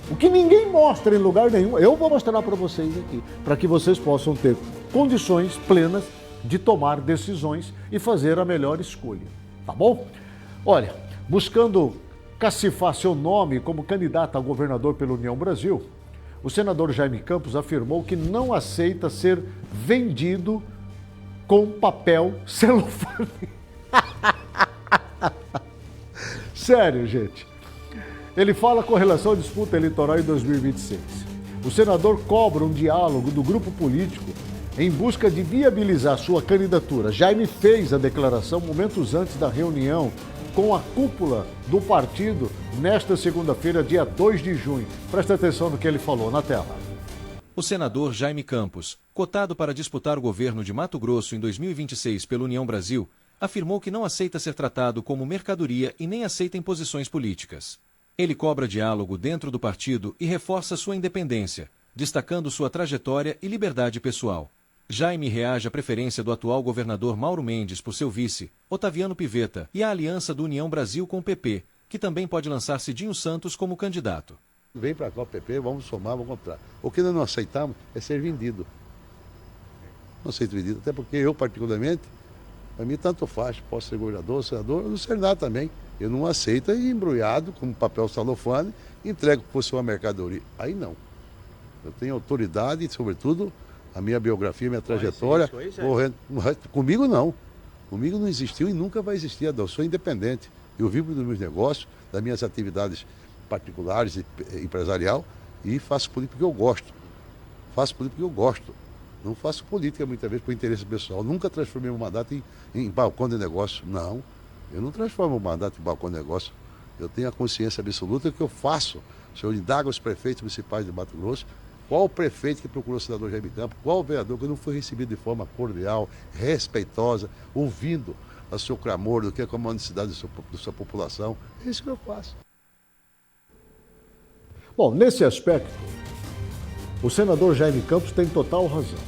O que ninguém mostra em lugar nenhum, eu vou mostrar para vocês aqui. Para que vocês possam ter condições plenas de tomar decisões e fazer a melhor escolha. Tá bom? Olha, buscando cacifar seu nome como candidato a governador pela União Brasil, o senador Jaime Campos afirmou que não aceita ser vendido com papel celofane. Sério, gente. Ele fala com relação à disputa eleitoral em 2026. O senador cobra um diálogo do grupo político em busca de viabilizar sua candidatura. Jaime fez a declaração momentos antes da reunião com a cúpula do partido nesta segunda-feira, dia 2 de junho. Presta atenção no que ele falou na tela. O senador Jaime Campos, cotado para disputar o governo de Mato Grosso em 2026 pela União Brasil, afirmou que não aceita ser tratado como mercadoria e nem aceita imposições políticas. Ele cobra diálogo dentro do partido e reforça sua independência, destacando sua trajetória e liberdade pessoal. Jaime reage à preferência do atual governador Mauro Mendes por seu vice, Otaviano Pivetta, e à aliança do União Brasil com o PP, que também pode lançar Cidinho Santos como candidato. Vem para cá o PP, vamos somar, vamos comprar. O que nós não aceitamos é ser vendido. Não aceito vendido, até porque eu, particularmente, para mim tanto faz, posso ser governador, senador, no Senado também. Eu não aceito ir embrulhado como papel celofane, entrego que fosse uma mercadoria. Aí não. Eu tenho autoridade e, sobretudo, a minha biografia, minha trajetória. Comigo não. Comigo não existiu e nunca vai existir, Adão. Eu sou independente. Eu vivo dos meus negócios, das minhas atividades particulares e empresarial e faço política porque eu gosto. Faço política porque eu gosto. Não faço política muitas vezes por interesse pessoal. Nunca transformei meu mandato em balcão de negócio. Não. Eu não transformo o mandato em balcão de negócio. Eu tenho a consciência absoluta que eu faço. Se eu indago os prefeitos municipais de Mato Grosso, qual o prefeito que procurou o senador Jaime Campos, qual o vereador que não foi recebido de forma cordial, respeitosa, ouvindo o seu clamor, do que é como a necessidade da sua população. É isso que eu faço. Bom, nesse aspecto, o senador Jaime Campos tem total razão.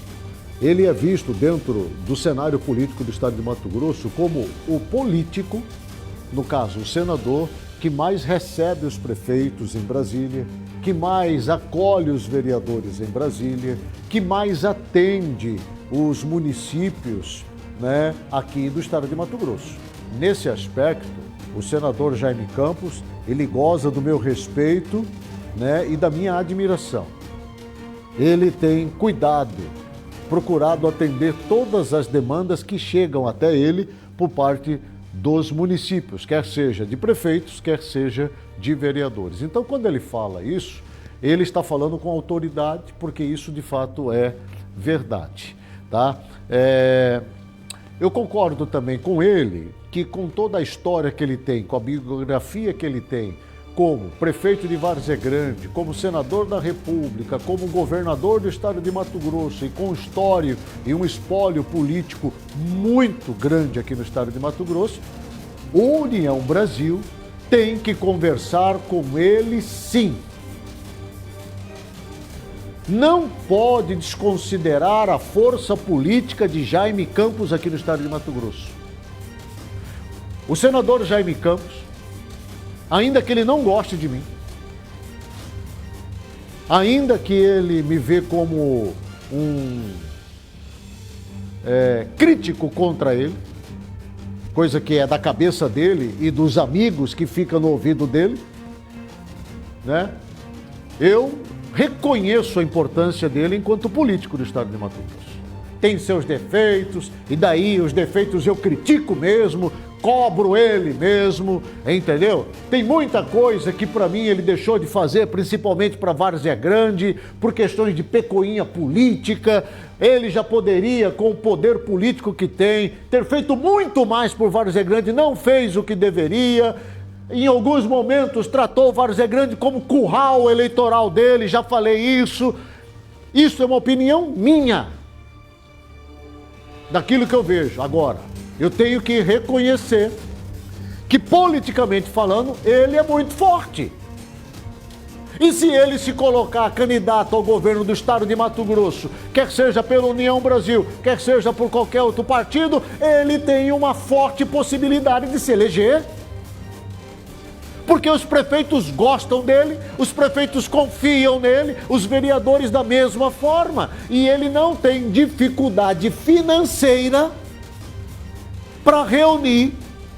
Ele é visto dentro do cenário político do estado de Mato Grosso como o político, no caso o senador, que mais recebe os prefeitos em Brasília, que mais acolhe os vereadores em Brasília, que mais atende os municípios, né, aqui do estado de Mato Grosso. Nesse aspecto, o senador Jaime Campos, ele goza do meu respeito, né, e da minha admiração. Ele tem cuidado, procurado atender todas as demandas que chegam até ele por parte dos municípios, quer seja de prefeitos, quer seja de vereadores. Então, quando ele fala isso, ele está falando com autoridade, porque isso de fato é verdade, tá? Eu concordo também com ele que, com toda a história que ele tem, com a biografia que ele tem, como prefeito de Várzea Grande, como senador da República, como governador do estado de Mato Grosso e com história e um espólio político muito grande aqui no estado de Mato Grosso, o União Brasil tem que conversar com ele sim. Não pode desconsiderar a força política de Jaime Campos aqui no estado de Mato Grosso. O senador Jaime Campos, ainda que ele não goste de mim, ainda que ele me vê como um crítico contra ele, coisa que é da cabeça dele e dos amigos que ficam no ouvido dele, né? Eu reconheço a importância dele enquanto político do estado de Mato Grosso. Tem seus defeitos, e daí os defeitos eu critico mesmo, cobro ele mesmo, entendeu? Tem muita coisa que para mim ele deixou de fazer, principalmente para Várzea Grande, por questões de pecuinha política. Ele já poderia, com o poder político que tem, ter feito muito mais por Várzea Grande, não fez o que deveria. Em alguns momentos tratou Várzea Grande como curral eleitoral dele, já falei isso. Isso é uma opinião minha, daquilo que eu vejo. Agora, eu tenho que reconhecer que, politicamente falando, ele é muito forte. E se ele se colocar candidato ao governo do estado de Mato Grosso, quer seja pela União Brasil, quer seja por qualquer outro partido, ele tem uma forte possibilidade de se eleger. Porque os prefeitos gostam dele, os prefeitos confiam nele, os vereadores da mesma forma. E ele não tem dificuldade financeira para reunir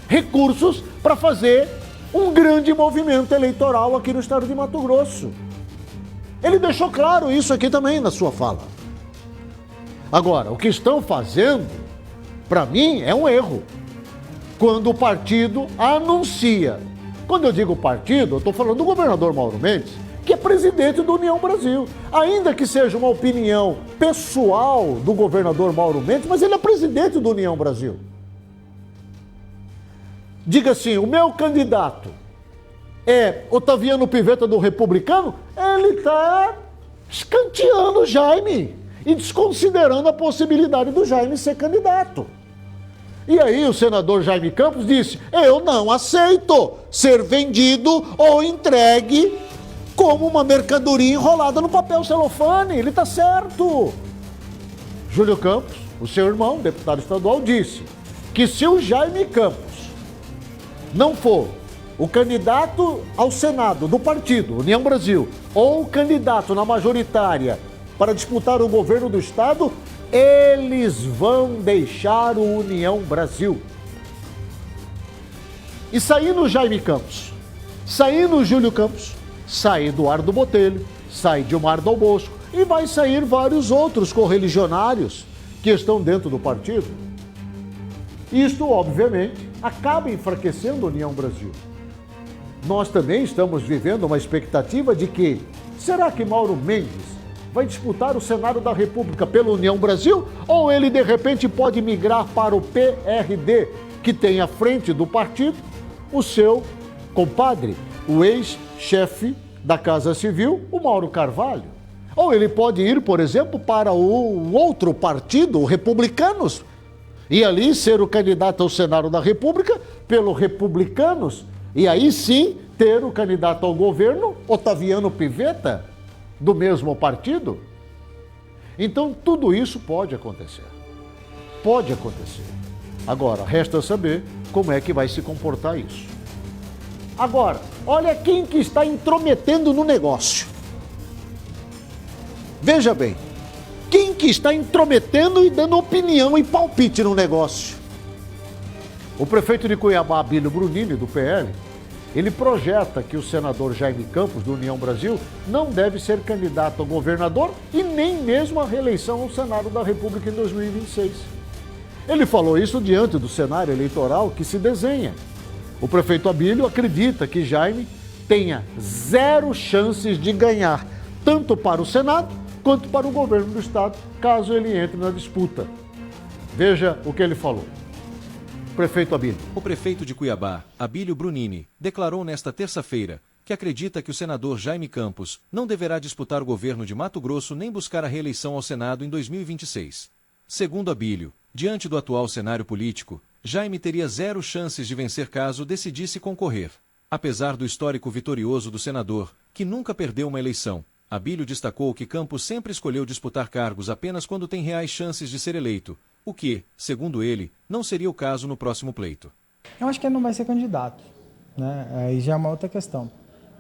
recursos para fazer um grande movimento eleitoral aqui no estado de Mato Grosso. Ele deixou claro isso aqui também na sua fala. Agora, o que estão fazendo, para mim, é um erro. Quando o partido anuncia. Quando eu digo partido, eu estou falando do governador Mauro Mendes, que é presidente do União Brasil. Ainda que seja uma opinião pessoal do governador Mauro Mendes, mas ele é presidente do União Brasil. Diga assim, o meu candidato é Otaviano Pivetta do Republicano, ele está escanteando o Jaime e desconsiderando a possibilidade do Jaime ser candidato. E aí o senador Jaime Campos disse, eu não aceito ser vendido ou entregue como uma mercadoria enrolada no papel celofane. Ele está certo. Júlio Campos, o seu irmão, deputado estadual, disse que se o Jaime Campos não for o candidato ao Senado do partido União Brasil ou o candidato na majoritária para disputar o governo do estado, eles vão deixar o União Brasil. E saindo o Jaime Campos, saindo o Júlio Campos, sai Eduardo Botelho, sai Dilmar Dal Bosco e vai sair vários outros correligionários que estão dentro do partido. Isto, obviamente, acaba enfraquecendo a União Brasil. Nós também estamos vivendo uma expectativa de que, será que Mauro Mendes vai disputar o Senado da República pela União Brasil? Ou ele, de repente, pode migrar para o PRD, que tem à frente do partido o seu compadre, o ex-chefe da Casa Civil, o Mauro Carvalho. Ou ele pode ir, por exemplo, para o outro partido, o Republicanos, e ali ser o candidato ao Senado da República pelo Republicanos, e aí sim ter o candidato ao governo, Otaviano Pivetta, do mesmo partido. Então, tudo isso pode acontecer. Pode acontecer. Agora, resta saber como é que vai se comportar isso. Agora, olha quem que está intrometendo no negócio. Veja bem, quem que está intrometendo e dando opinião e palpite no negócio? O prefeito de Cuiabá, Abílio Brunini, do PL, ele projeta que o senador Jaime Campos, do União Brasil, não deve ser candidato a governador e nem mesmo a reeleição ao Senado da República em 2026. Ele falou isso diante do cenário eleitoral que se desenha. O prefeito Abílio acredita que Jaime tenha zero chances de ganhar, tanto para o Senado quanto para o governo do estado, caso ele entre na disputa. Veja o que ele falou. Prefeito Abílio. O prefeito de Cuiabá, Abílio Brunini, declarou nesta terça-feira que acredita que o senador Jaime Campos não deverá disputar o governo de Mato Grosso nem buscar a reeleição ao Senado em 2026. Segundo Abílio, diante do atual cenário político, Jaime teria zero chances de vencer caso decidisse concorrer. Apesar do histórico vitorioso do senador, que nunca perdeu uma eleição, Abílio destacou que Campos sempre escolheu disputar cargos apenas quando tem reais chances de ser eleito, o que, segundo ele, não seria o caso no próximo pleito. Eu acho que ele não vai ser candidato, né? Aí já é uma outra questão.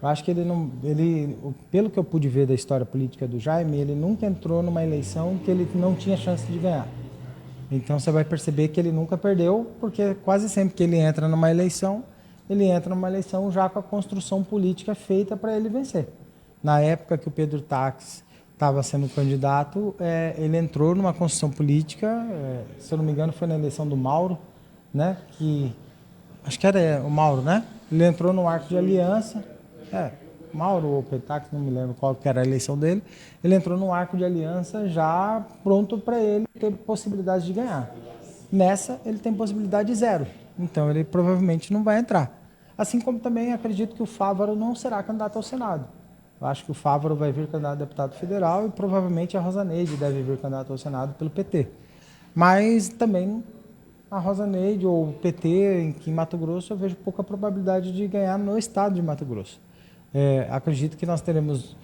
Eu acho que ele, pelo que eu pude ver da história política do Jaime, ele nunca entrou numa eleição que ele não tinha chance de ganhar. Então você vai perceber que ele nunca perdeu, porque quase sempre que ele entra numa eleição já com a construção política feita para ele vencer. Na época que o Pedro Taques estava sendo candidato, ele entrou numa construção política, se eu não me engano foi na eleição do Mauro, né, que acho que era o Mauro, né? Ele entrou no arco de aliança, Mauro ou Petax, não me lembro qual que era a eleição dele, ele entrou no arco de aliança já pronto para ele ter possibilidade de ganhar. Nessa, ele tem possibilidade zero, então ele provavelmente não vai entrar. Assim como também acredito que o Fávaro não será candidato ao Senado. Eu acho que o Fávaro vai vir candidato a deputado federal e provavelmente a Rosaneide deve vir candidato ao Senado pelo PT. Mas também a Rosaneide ou o PT em Mato Grosso eu vejo pouca probabilidade de ganhar no estado de Mato Grosso. Acredito que nós teremos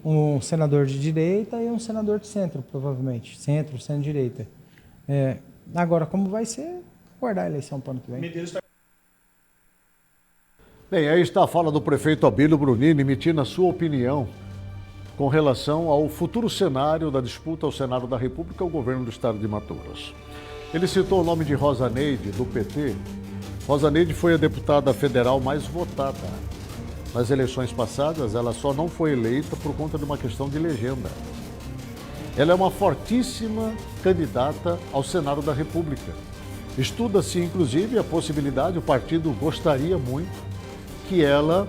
um senador de direita e um senador de centro, provavelmente. Centro-direita. Agora, como vai ser? Aguardar a eleição para o ano que vem. Bem, aí está a fala do prefeito Abílio Brunini, emitindo a sua opinião com relação ao futuro cenário da disputa ao Senado da República e ao governo do estado de Mato Grosso. Ele citou o nome de Rosaneide, do PT. Rosaneide foi a deputada federal mais votada. Nas eleições passadas, ela só não foi eleita por conta de uma questão de legenda. Ela é uma fortíssima candidata ao Senado da República. Estuda-se, inclusive, a possibilidade, o partido gostaria muito, que ela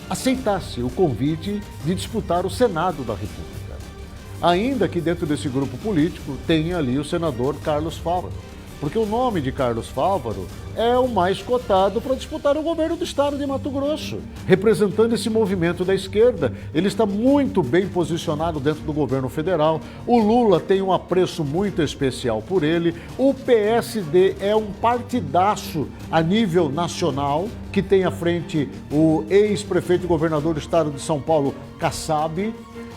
aceitasse o convite de disputar o Senado da República. Ainda que dentro desse grupo político tenha ali o senador Carlos Fávaro, porque o nome de Carlos Fávaro é o mais cotado para disputar o governo do estado de Mato Grosso, representando esse movimento da esquerda. Ele está muito bem posicionado dentro do governo federal. O Lula tem um apreço muito especial por ele. O PSD é um partidaço a nível nacional, que tem à frente o ex-prefeito e governador do estado de São Paulo, Kassab,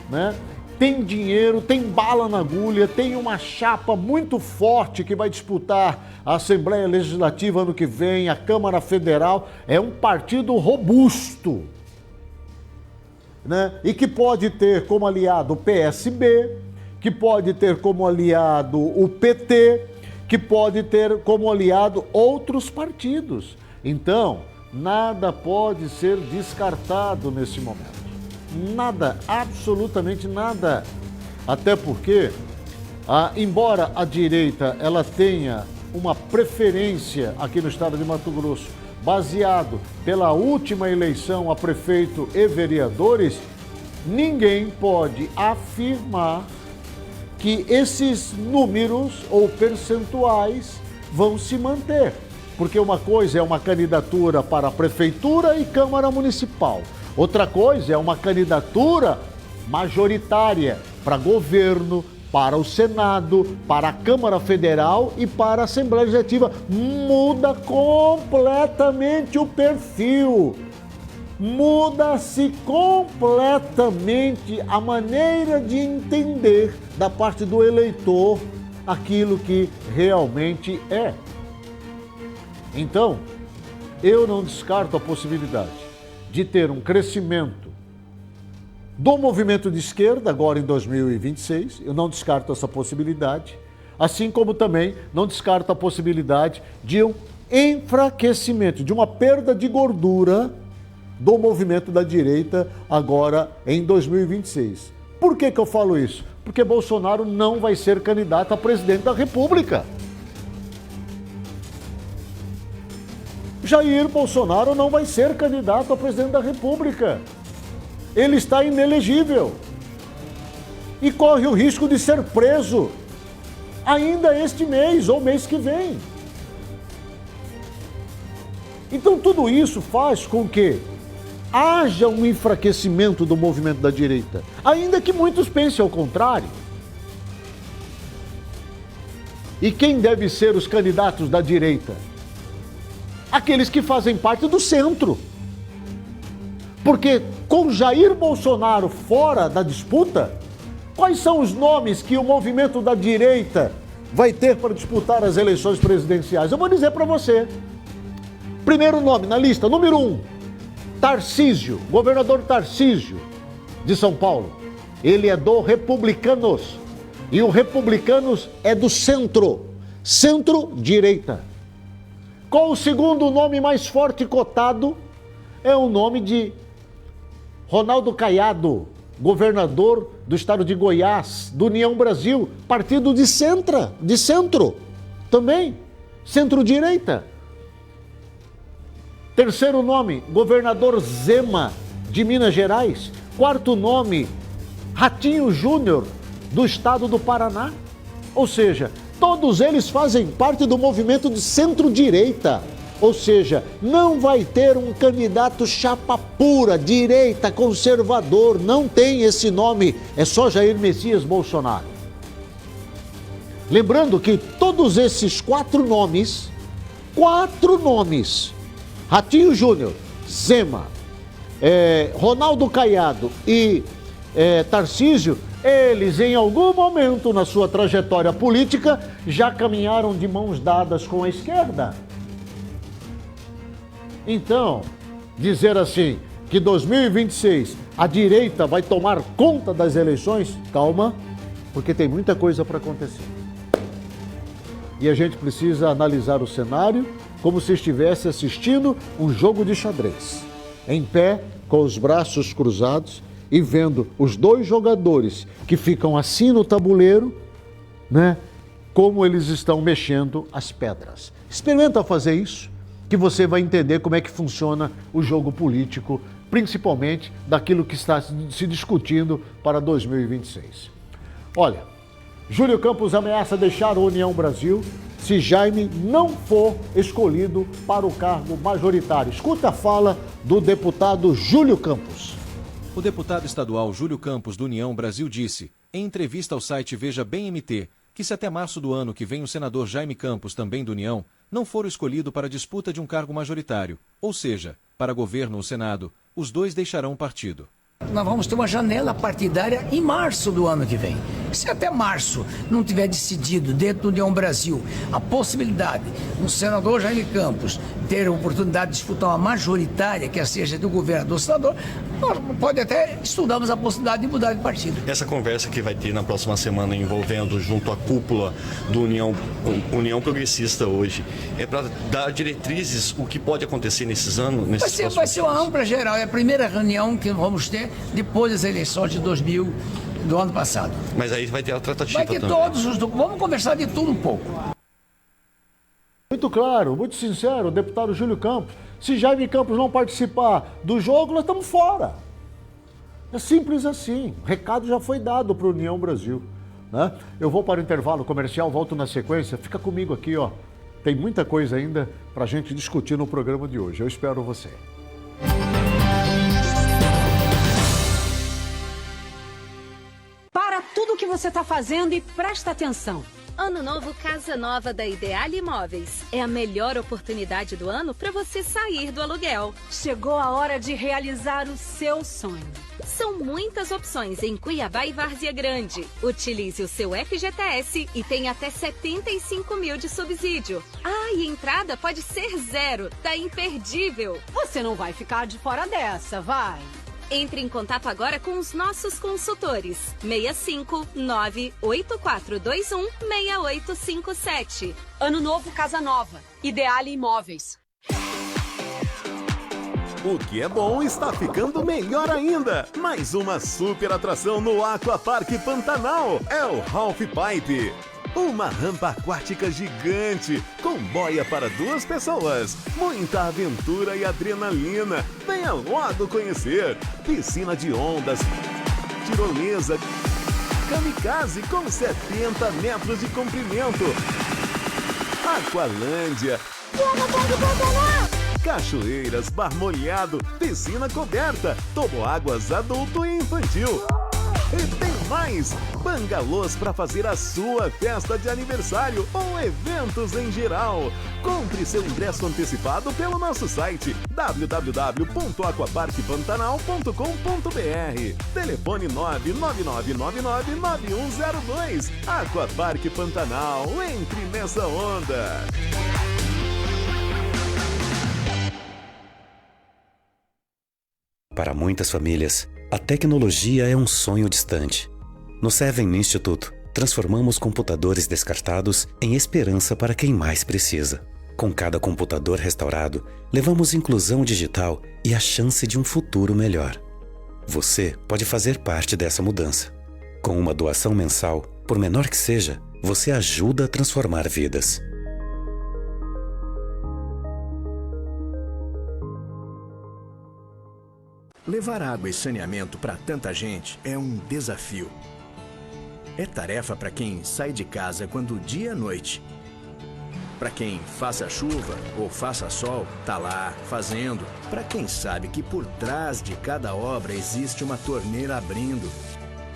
né? Tem dinheiro, tem bala na agulha, tem uma chapa muito forte que vai disputar a Assembleia Legislativa ano que vem, a Câmara Federal. É um partido robusto, né? E que pode ter como aliado o PSB, que pode ter como aliado o PT, que pode ter como aliado outros partidos. Então, nada pode ser descartado nesse momento. Nada, absolutamente nada. Até porque, embora a direita ela tenha uma preferência aqui no estado de Mato Grosso, baseado pela última eleição a prefeito e vereadores, ninguém pode afirmar que esses números ou percentuais vão se manter. Porque uma coisa é uma candidatura para a prefeitura e Câmara Municipal. Outra coisa é uma candidatura majoritária para governo, para o Senado, para a Câmara Federal e para a Assembleia Legislativa. Muda completamente o perfil. Muda-se completamente a maneira de entender da parte do eleitor aquilo que realmente é. Então, eu não descarto a possibilidade de ter um crescimento do movimento de esquerda agora em 2026, eu não descarto essa possibilidade, assim como também não descarto a possibilidade de um enfraquecimento, de uma perda de gordura do movimento da direita agora em 2026. Por que eu falo isso? Porque Bolsonaro não vai ser candidato a presidente da República. Jair Bolsonaro não vai ser candidato a presidente da República. Ele está inelegível e corre o risco de ser preso ainda este mês ou mês que vem. Então tudo isso faz com que haja um enfraquecimento do movimento da direita, ainda que muitos pensem ao contrário. E quem deve ser os candidatos da direita? Aqueles que fazem parte do centro. Porque com Jair Bolsonaro fora da disputa, quais são os nomes que o movimento da direita vai ter para disputar as eleições presidenciais? Eu vou dizer para você. Primeiro nome na lista, número 1, Tarcísio, governador Tarcísio de São Paulo. Ele é do Republicanos. E o Republicanos é do centro, centro-direita. Qual o segundo nome mais forte cotado? É o nome de Ronaldo Caiado, governador do estado de Goiás, do União Brasil, partido de centro também, centro-direita. Terceiro nome, governador Zema, de Minas Gerais. Quarto nome, Ratinho Júnior, do estado do Paraná. Ou seja, todos eles fazem parte do movimento de centro-direita. Ou seja, não vai ter um candidato chapa pura, direita, conservador. Não tem esse nome, é só Jair Messias Bolsonaro. Lembrando que todos esses quatro nomes, Ratinho Júnior, Zema, Ronaldo Caiado e Tarcísio, eles em algum momento na sua trajetória política já caminharam de mãos dadas com a esquerda. Então, dizer assim que 2026 a direita vai tomar conta das eleições, calma, porque tem muita coisa para acontecer. E a gente precisa analisar o cenário como se estivesse assistindo um jogo de xadrez. Em pé, com os braços cruzados e vendo os dois jogadores que ficam assim no tabuleiro, né? Como eles estão mexendo as pedras. Experimenta fazer isso, que você vai entender como é que funciona o jogo político, principalmente daquilo que está se discutindo para 2026. Olha, Júlio Campos ameaça deixar a União Brasil se Jaime não for escolhido para o cargo majoritário. Escuta a fala do deputado Júlio Campos. O deputado estadual Júlio Campos, do União Brasil, disse, em entrevista ao site Veja Bem MT, que se até março do ano que vem o senador Jaime Campos, também do União, não for escolhido para a disputa de um cargo majoritário, ou seja, para governo ou Senado, os dois deixarão o partido. Nós vamos ter uma janela partidária em março do ano que vem. Se até março não tiver decidido dentro do União Brasil a possibilidade do senador Jaime Campos ter a oportunidade de disputar uma majoritária, que seja do governador ou senador, nós pode até estudamos a possibilidade de mudar de partido. Essa conversa que vai ter na próxima semana envolvendo junto à cúpula do União Progressista hoje, é para dar diretrizes o que pode acontecer nesses anos? Vai ser uma ampla geral, é a primeira reunião que vamos ter depois das eleições de 2000 do ano passado. Mas aí vai ter a tratativa também. Vai ter todos os... Vamos conversar de tudo um pouco. Muito claro, muito sincero, o deputado Júlio Campos. Se Jaime Campos não participar do jogo, nós estamos fora. É simples assim. O recado já foi dado para a União Brasil, né? Eu vou para o intervalo comercial, volto na sequência. Fica comigo aqui, ó. Tem muita coisa ainda para a gente discutir no programa de hoje. Eu espero você. Para tudo que você está fazendo e presta atenção. Ano novo Casa Nova da Ideale Imóveis. É a melhor oportunidade do ano para você sair do aluguel. Chegou a hora de realizar o seu sonho. São muitas opções em Cuiabá e Várzea Grande. Utilize o seu FGTS e tem até 75 mil de subsídio. Ah, e entrada pode ser 0. Tá imperdível. Você não vai ficar de fora dessa, vai. Entre em contato agora com os nossos consultores. 659-8421-6857. Ano novo, Casa Nova. Ideale Imóveis. O que é bom está ficando melhor ainda. Mais uma super atração no Aquapark Pantanal. É o Half Pipe. Uma rampa aquática gigante, com boia para 2 pessoas. Muita aventura e adrenalina. Venha logo conhecer. Piscina de ondas, tirolesa, kamikaze com 70 metros de comprimento. Aqualândia. Cachoeiras, bar molhado, piscina coberta, toboáguas adulto e infantil. E tem mais! Bangalôs para fazer a sua festa de aniversário ou eventos em geral. Compre seu ingresso antecipado pelo nosso site www.aquaparkpantanal.com.br. Telefone 999999102. Aquapark Pantanal, entre nessa onda! Para muitas famílias, a tecnologia é um sonho distante. No Seven Institute, transformamos computadores descartados em esperança para quem mais precisa. Com cada computador restaurado, levamos inclusão digital e a chance de um futuro melhor. Você pode fazer parte dessa mudança. Com uma doação mensal, por menor que seja, você ajuda a transformar vidas. Levar água e saneamento para tanta gente é um desafio. É tarefa para quem sai de casa quando dia é noite. Para quem faça chuva ou faça sol, tá lá fazendo. Para quem sabe que por trás de cada obra existe uma torneira abrindo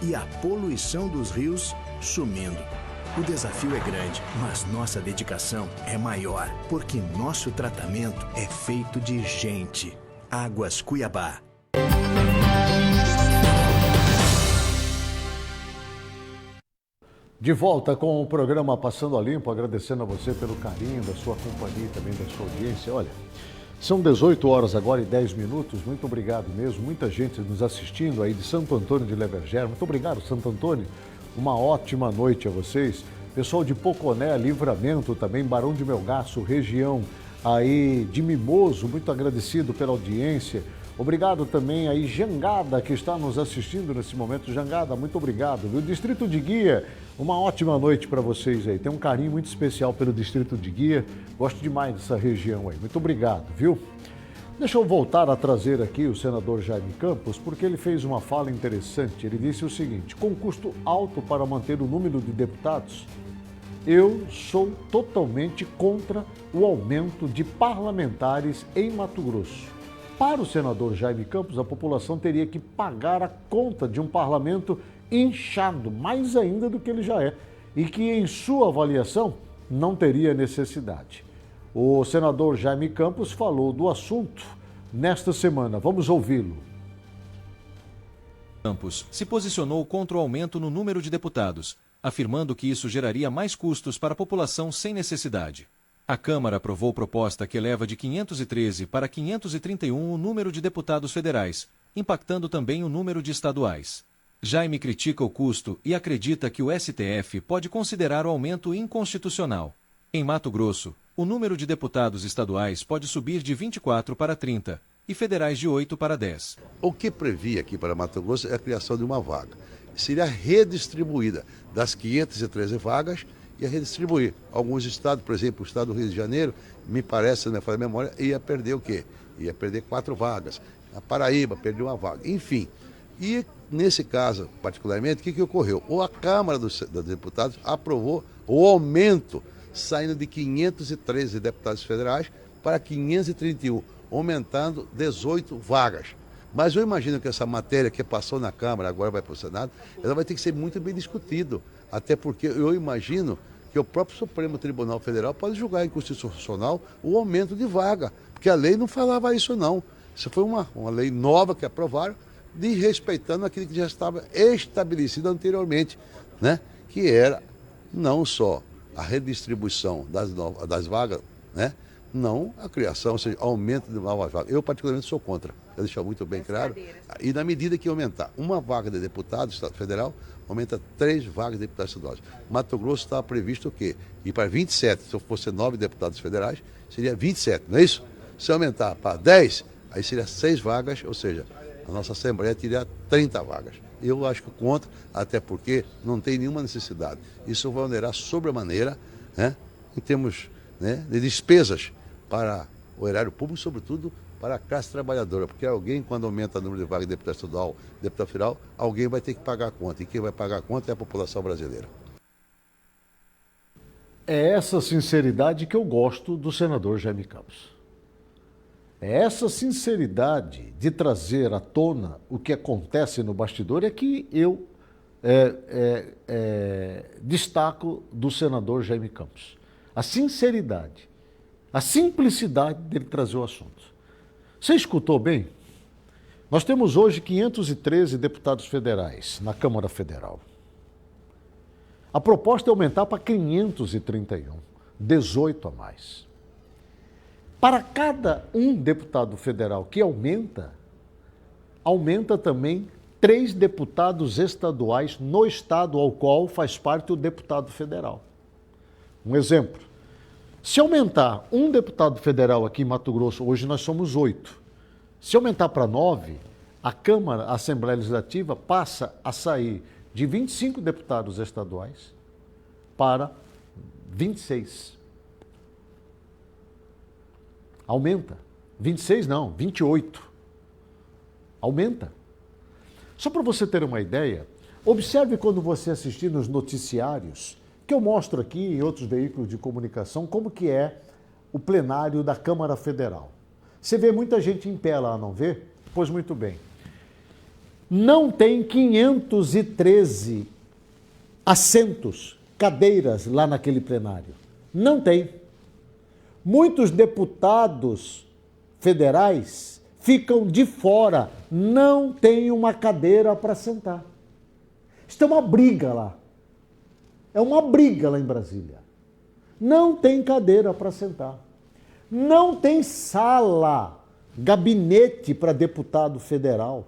e a poluição dos rios sumindo. O desafio é grande, mas nossa dedicação é maior, porque nosso tratamento é feito de gente. Águas Cuiabá. De volta com o programa Passando a Limpo, agradecendo a você pelo carinho da sua companhia e também da sua audiência. Olha, são 18 horas agora e 10 minutos, muito obrigado mesmo. Muita gente nos assistindo aí de Santo Antônio de Levergera. Muito obrigado, Santo Antônio. Uma ótima noite a vocês. Pessoal de Poconé, Livramento também, Barão de Melgaço, região aí de Mimoso, muito agradecido pela audiência. Obrigado também aí, Jangada, que está nos assistindo nesse momento. Jangada, muito obrigado. O Distrito de Guia, uma ótima noite para vocês aí. Tem um carinho muito especial pelo Distrito de Guia. Gosto demais dessa região aí. Muito obrigado, viu? Deixa eu voltar a trazer aqui o senador Jaime Campos, porque ele fez uma fala interessante. Ele disse o seguinte: com custo alto para manter o número de deputados, eu sou totalmente contra o aumento de parlamentares em Mato Grosso. Para o senador Jaime Campos, a população teria que pagar a conta de um parlamento inchado, mais ainda do que ele já é, e que, em sua avaliação, não teria necessidade. O senador Jaime Campos falou do assunto nesta semana. Vamos ouvi-lo. Campos se posicionou contra o aumento no número de deputados, afirmando que isso geraria mais custos para a população sem necessidade. A Câmara aprovou proposta que eleva de 513 para 531 o número de deputados federais, impactando também o número de estaduais. Jaime critica o custo e acredita que o STF pode considerar o aumento inconstitucional. Em Mato Grosso, o número de deputados estaduais pode subir de 24 para 30 e federais de 8 para 10. O que previa aqui para Mato Grosso é a criação de uma vaga. Seria redistribuída das 513 vagas, ia redistribuir. Alguns estados, por exemplo, o estado do Rio de Janeiro, me parece, não falei a memória, ia perder o quê? Ia perder 4 vagas. A Paraíba perdeu uma vaga. Enfim, e nesse caso, particularmente, o que ocorreu? Ou a Câmara dos Deputados aprovou o aumento, saindo de 513 deputados federais para 531, aumentando 18 vagas. Mas eu imagino que essa matéria que passou na Câmara, agora vai para o Senado, ela vai ter que ser muito bem discutida. Até porque eu imagino que o próprio Supremo Tribunal Federal pode julgar inconstitucional o aumento de vaga, porque a lei não falava isso não. Isso foi uma lei nova que aprovaram, respeitando aquilo que já estava estabelecido anteriormente, né? Que era não só a redistribuição das vagas, né? Não a criação, ou seja, aumento de novas vagas. Eu particularmente sou contra, eu deixo muito bem claro. E na medida que aumentar uma vaga de deputado federal, aumenta 3 vagas de deputados estaduais. Mato Grosso estava previsto o quê? Ir para 27, se fosse 9 deputados federais, seria 27, não é isso? Se aumentar para 10, aí seria 6 vagas, ou seja, a nossa Assembleia teria 30 vagas. Eu acho que contra, até porque não tem nenhuma necessidade. Isso vai onerar sobremaneira, né, em termos, né, de despesas para o erário público, sobretudo para a classe trabalhadora, porque alguém, quando aumenta o número de vagas de deputado estadual, deputado federal, alguém vai ter que pagar a conta, e quem vai pagar a conta é a população brasileira. É essa sinceridade que eu gosto do senador Jaime Campos. É essa sinceridade de trazer à tona o que acontece no bastidor é que eu destaco do senador Jaime Campos. A sinceridade, a simplicidade dele trazer o assunto. Você escutou bem? Nós temos hoje 513 deputados federais na Câmara Federal. A proposta é aumentar para 531, 18 a mais. Para cada um deputado federal que aumenta também 3 deputados estaduais no estado ao qual faz parte o deputado federal. Um exemplo. Se aumentar um deputado federal aqui em Mato Grosso, hoje nós somos 8. Se aumentar para 9, a Câmara, a Assembleia Legislativa, passa a sair de 25 deputados estaduais para 26. Aumenta. 26 não, 28. Aumenta. Só para você ter uma ideia, observe quando você assistir nos noticiários, que eu mostro aqui em outros veículos de comunicação, como que é o plenário da Câmara Federal. Você vê muita gente em pé lá, não vê? Pois muito bem. Não tem 513 assentos, cadeiras lá naquele plenário. Não tem. Muitos deputados federais ficam de fora, não tem uma cadeira para sentar. Isso é uma briga lá. É uma briga lá em Brasília. Não tem cadeira para sentar. Não tem sala, gabinete para deputado federal.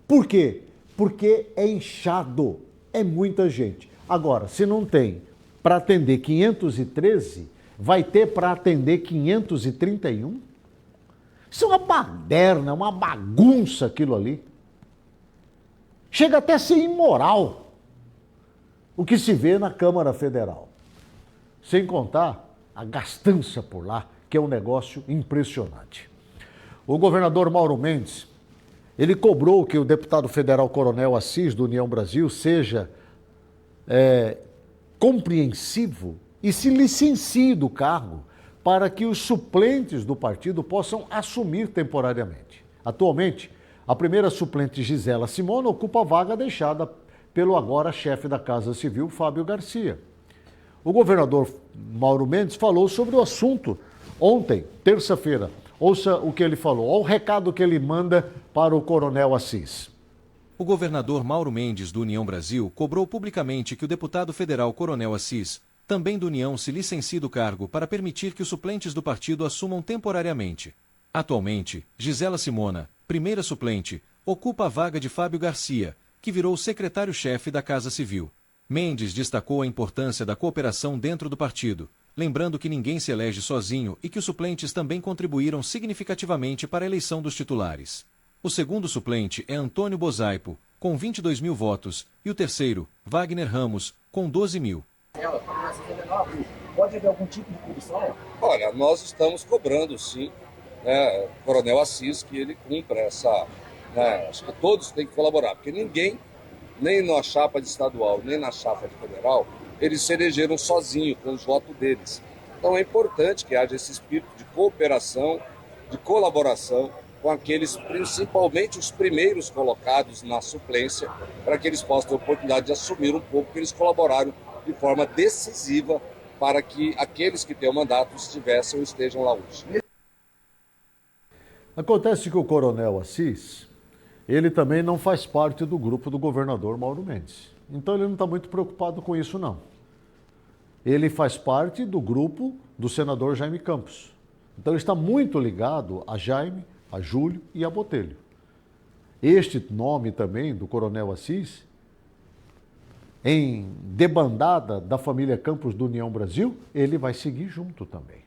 Por quê? Porque é inchado, é muita gente. Agora, se não tem para atender 513, vai ter para atender 531? Isso é uma baderna, uma bagunça aquilo ali. Chega até a ser imoral o que se vê na Câmara Federal. Sem contar a gastança por lá, que é um negócio impressionante. O governador Mauro Mendes, ele cobrou que o deputado federal Coronel Assis, do União Brasil, seja compreensivo e se licencie do cargo para que os suplentes do partido possam assumir temporariamente. Atualmente, a primeira suplente Gisela Simona ocupa a vaga deixada pelo agora chefe da Casa Civil, Fábio Garcia. O governador Mauro Mendes falou sobre o assunto ontem, terça-feira. Ouça o que ele falou, olha o recado que ele manda para o Coronel Assis. O governador Mauro Mendes, do União Brasil, cobrou publicamente que o deputado federal Coronel Assis, também do União, se licencie do cargo para permitir que os suplentes do partido assumam temporariamente. Atualmente, Gisela Simona, primeira suplente, ocupa a vaga de Fábio Garcia, que virou secretário-chefe da Casa Civil. Mendes destacou a importância da cooperação dentro do partido, lembrando que ninguém se elege sozinho e que os suplentes também contribuíram significativamente para a eleição dos titulares. O segundo suplente é Antônio Bozaipo, com 22 mil votos, e o terceiro, Wagner Ramos, com 12 mil. Pode haver algum tipo de punição? Olha, nós estamos cobrando, sim, Coronel Assis, que ele cumpra essa... acho que todos têm que colaborar, porque ninguém, nem na chapa de estadual, nem na chapa de federal, eles se elegeram sozinhos com os votos deles. Então é importante que haja esse espírito de cooperação, de colaboração com aqueles, principalmente os primeiros colocados na suplência, para que eles possam ter a oportunidade de assumir um pouco, que eles colaboraram de forma decisiva para que aqueles que têm o mandato estivessem ou estejam lá hoje. Acontece que o Coronel Assis, ele também não faz parte do grupo do governador Mauro Mendes. Então ele não está muito preocupado com isso, não. Ele faz parte do grupo do senador Jaime Campos. Então ele está muito ligado a Jaime, a Júlio e a Botelho. Este nome também do Coronel Assis, em debandada da família Campos do União Brasil, ele vai seguir junto também.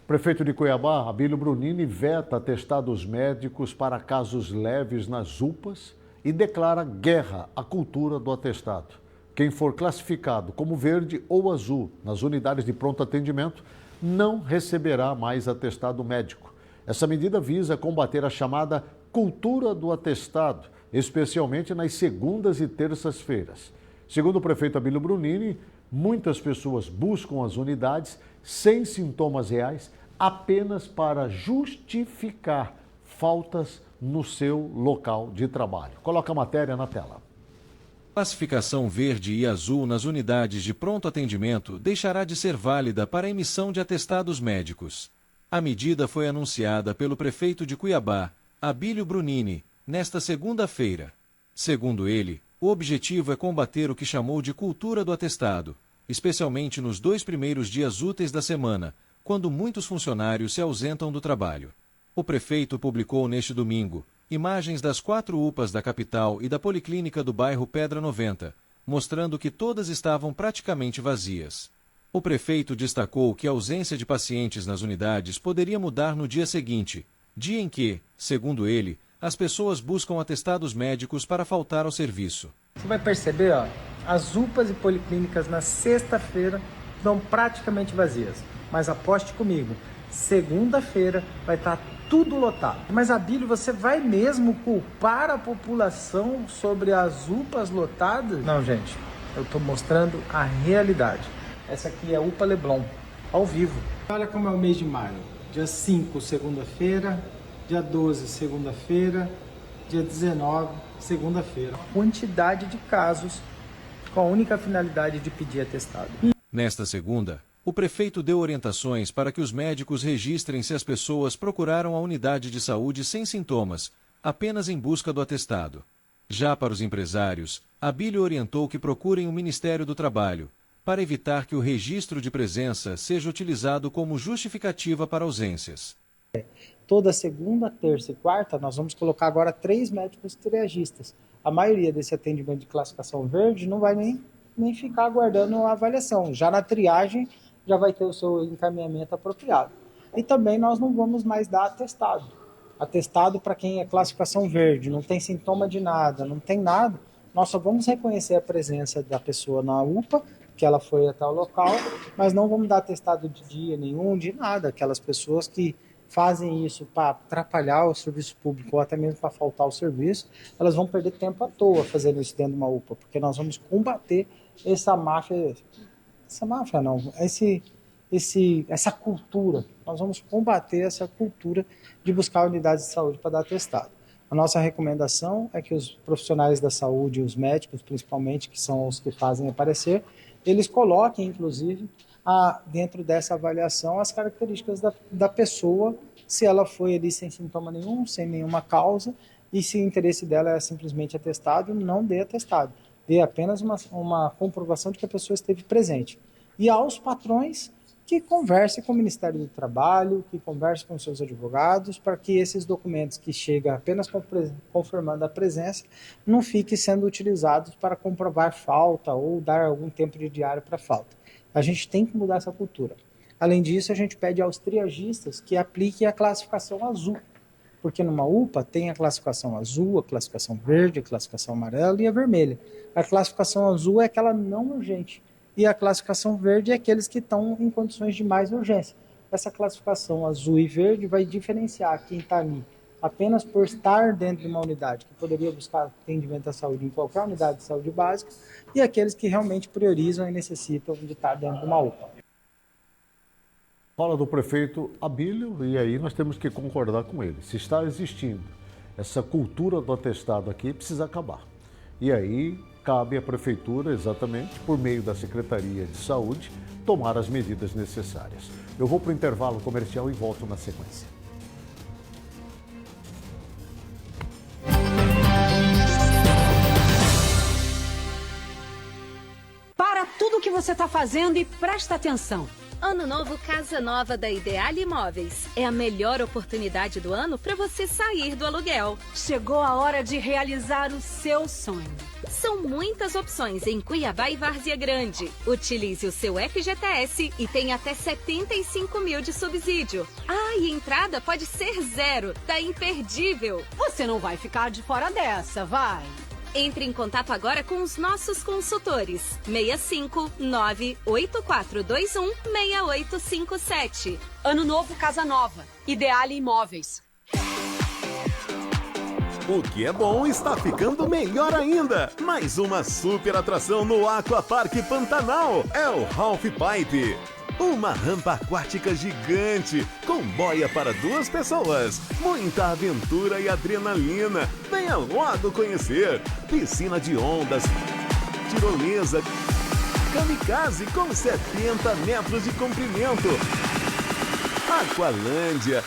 O prefeito de Cuiabá, Abílio Brunini, veta atestados médicos para casos leves nas UPAs e declara guerra à cultura do atestado. Quem for classificado como verde ou azul nas unidades de pronto atendimento não receberá mais atestado médico. Essa medida visa combater a chamada cultura do atestado, especialmente nas segundas e terças-feiras. Segundo o prefeito Abílio Brunini, muitas pessoas buscam as unidades sem sintomas reais apenas para justificar faltas no seu local de trabalho. Coloca a matéria na tela. Classificação verde e azul nas unidades de pronto atendimento deixará de ser válida para a emissão de atestados médicos. A medida foi anunciada pelo prefeito de Cuiabá, Abílio Brunini, nesta segunda-feira. Segundo ele, o objetivo é combater o que chamou de cultura do atestado, especialmente nos 2 primeiros dias úteis da semana, quando muitos funcionários se ausentam do trabalho. O prefeito publicou neste domingo imagens das 4 UPAs da capital e da policlínica do bairro Pedra 90, mostrando que todas estavam praticamente vazias. O prefeito destacou que a ausência de pacientes nas unidades poderia mudar no dia seguinte, dia em que, segundo ele, as pessoas buscam atestados médicos para faltar ao serviço. Você vai perceber, as UPAs e policlínicas na sexta-feira estão praticamente vazias. Mas aposte comigo, segunda-feira vai estar tudo lotado. Mas, Abílio, você vai mesmo culpar a população sobre as UPAs lotadas? Não, gente, eu estou mostrando a realidade. Essa aqui é a UPA Leblon, ao vivo. Olha como é o mês de maio. Dia 5, segunda-feira. Dia 12, segunda-feira. Dia 19, segunda-feira. Quantidade de casos com a única finalidade de pedir atestado. Nesta segunda, o prefeito deu orientações para que os médicos registrem se as pessoas procuraram a unidade de saúde sem sintomas, apenas em busca do atestado. Já para os empresários, Abílio orientou que procurem o Ministério do Trabalho, para evitar que o registro de presença seja utilizado como justificativa para ausências. Toda segunda, terça e quarta, nós vamos colocar agora 3 médicos triagistas. A maioria desse atendimento de classificação verde não vai nem ficar aguardando a avaliação. Já na triagem, já vai ter o seu encaminhamento apropriado. E também nós não vamos mais dar atestado. Atestado para quem é classificação verde, não tem sintoma de nada, não tem nada. Nós só vamos reconhecer a presença da pessoa na UPA, que ela foi até o local, mas não vamos dar atestado de dia nenhum, de nada. Aquelas pessoas que fazem isso para atrapalhar o serviço público ou até mesmo para faltar o serviço, elas vão perder tempo à toa fazendo isso dentro de uma UPA, porque nós vamos combater essa máfia não, essa cultura. Nós vamos combater essa cultura de buscar unidades de saúde para dar atestado. A nossa recomendação é que os profissionais da saúde, os médicos principalmente, que são os que fazem aparecer, eles coloquem, inclusive, dentro dessa avaliação, as características da pessoa, se ela foi ali sem sintoma nenhum, sem nenhuma causa, e se o interesse dela é simplesmente atestado, não dê atestado. Dê apenas uma comprovação de que a pessoa esteve presente. E aos patrões, que conversem com o Ministério do Trabalho, que conversem com seus advogados, para que esses documentos que chegam apenas confirmando a presença não fiquem sendo utilizados para comprovar falta ou dar algum tempo de diário para falta. A gente tem que mudar essa cultura. Além disso, a gente pede aos triagistas que apliquem a classificação azul, porque numa UPA tem a classificação azul, a classificação verde, a classificação amarela e a vermelha. A classificação azul é aquela não urgente, e a classificação verde é aqueles que estão em condições de mais urgência. Essa classificação azul e verde vai diferenciar quem está ali apenas por estar dentro de uma unidade, que poderia buscar atendimento à saúde em qualquer unidade de saúde básica, e aqueles que realmente priorizam e necessitam de estar dentro de uma UPA. Fala do prefeito Abílio, e aí nós temos que concordar com ele. Se está existindo essa cultura do atestado aqui, precisa acabar. E aí cabe à prefeitura, exatamente, por meio da Secretaria de Saúde, tomar as medidas necessárias. Eu vou para o intervalo comercial e volto na sequência. Para tudo o que você está fazendo e presta atenção. Ano novo Casa Nova da Ideal Imóveis. É a melhor oportunidade do ano para você sair do aluguel. Chegou a hora de realizar o seu sonho. São muitas opções em Cuiabá e Várzea Grande. Utilize o seu FGTS e tem até 75 mil de subsídio. E entrada pode ser 0. Tá imperdível. Você não vai ficar de fora dessa, vai. Entre em contato agora com os nossos consultores. 65-98421-6857. Ano novo, Casa Nova. Ideal Imóveis. O que é bom está ficando melhor ainda. Mais uma super atração no Aquapark Pantanal. É o Half Pipe. Uma rampa aquática gigante, com boia para 2 pessoas. Muita aventura e adrenalina. Venha logo conhecer. Piscina de ondas, tirolesa, kamikaze com 70 metros de comprimento. Aqualândia.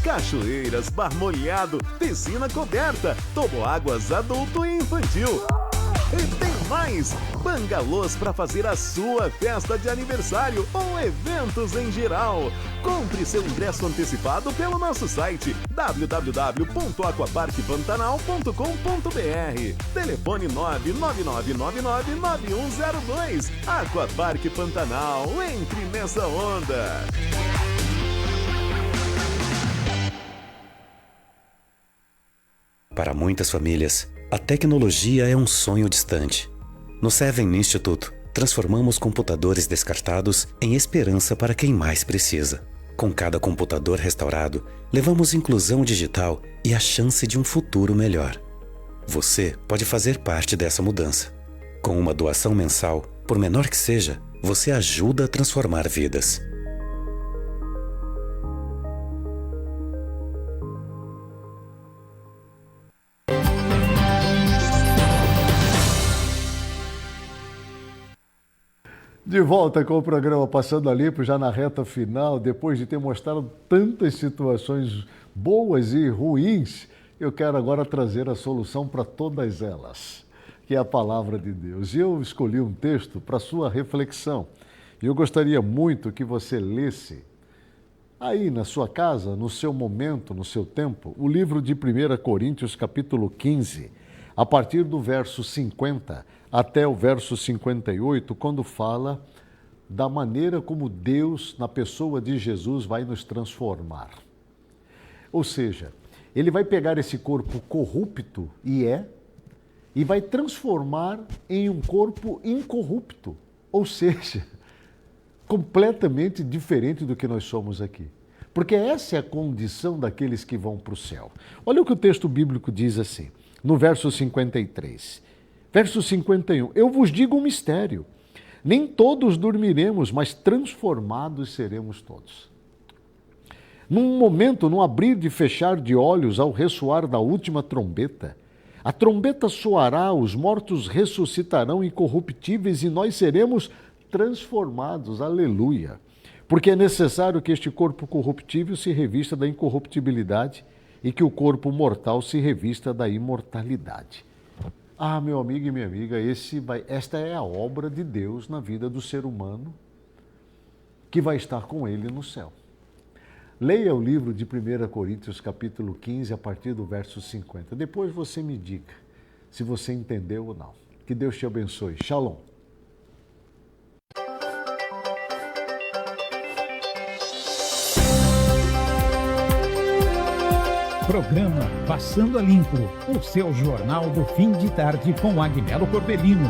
Cachoeiras, bar molhado, piscina coberta, toboáguas adulto e infantil. E tem mais! Bangalôs para fazer a sua festa de aniversário ou eventos em geral. Compre seu ingresso antecipado pelo nosso site www.aquaparkpantanal.com.br. Telefone 999999102. Aquapark Pantanal, entre nessa onda! Para muitas famílias, a tecnologia é um sonho distante. No Seven Institute, transformamos computadores descartados em esperança para quem mais precisa. Com cada computador restaurado, levamos inclusão digital e a chance de um futuro melhor. Você pode fazer parte dessa mudança. Com uma doação mensal, por menor que seja, você ajuda a transformar vidas. De volta com o programa Passando a Limpo, já na reta final, depois de ter mostrado tantas situações boas e ruins, eu quero agora trazer a solução para todas elas, que é a Palavra de Deus. E eu escolhi um texto para sua reflexão. E eu gostaria muito que você lesse aí na sua casa, no seu momento, no seu tempo, o livro de 1 Coríntios, capítulo 15, a partir do verso 50 até o verso 58, quando fala da maneira como Deus, na pessoa de Jesus, vai nos transformar. Ou seja, ele vai pegar esse corpo corrupto, e vai transformar em um corpo incorrupto, ou seja, completamente diferente do que nós somos aqui. Porque essa é a condição daqueles que vão para o céu. Olha o que o texto bíblico diz assim, no verso 53. Verso 51, eu vos digo um mistério, nem todos dormiremos, mas transformados seremos todos. Num momento, num abrir e fechar de olhos, ao ressoar da última trombeta, a trombeta soará, os mortos ressuscitarão incorruptíveis e nós seremos transformados, aleluia. Porque é necessário que este corpo corruptível se revista da incorruptibilidade e que o corpo mortal se revista da imortalidade. Ah, meu amigo e minha amiga, esta é a obra de Deus na vida do ser humano que vai estar com ele no céu. Leia o livro de 1 Coríntios, capítulo 15, a partir do verso 50. Depois você me diga se você entendeu ou não. Que Deus te abençoe. Shalom. Programa Passando a Limpo, o seu jornal do fim de tarde com Agnello Corbellino.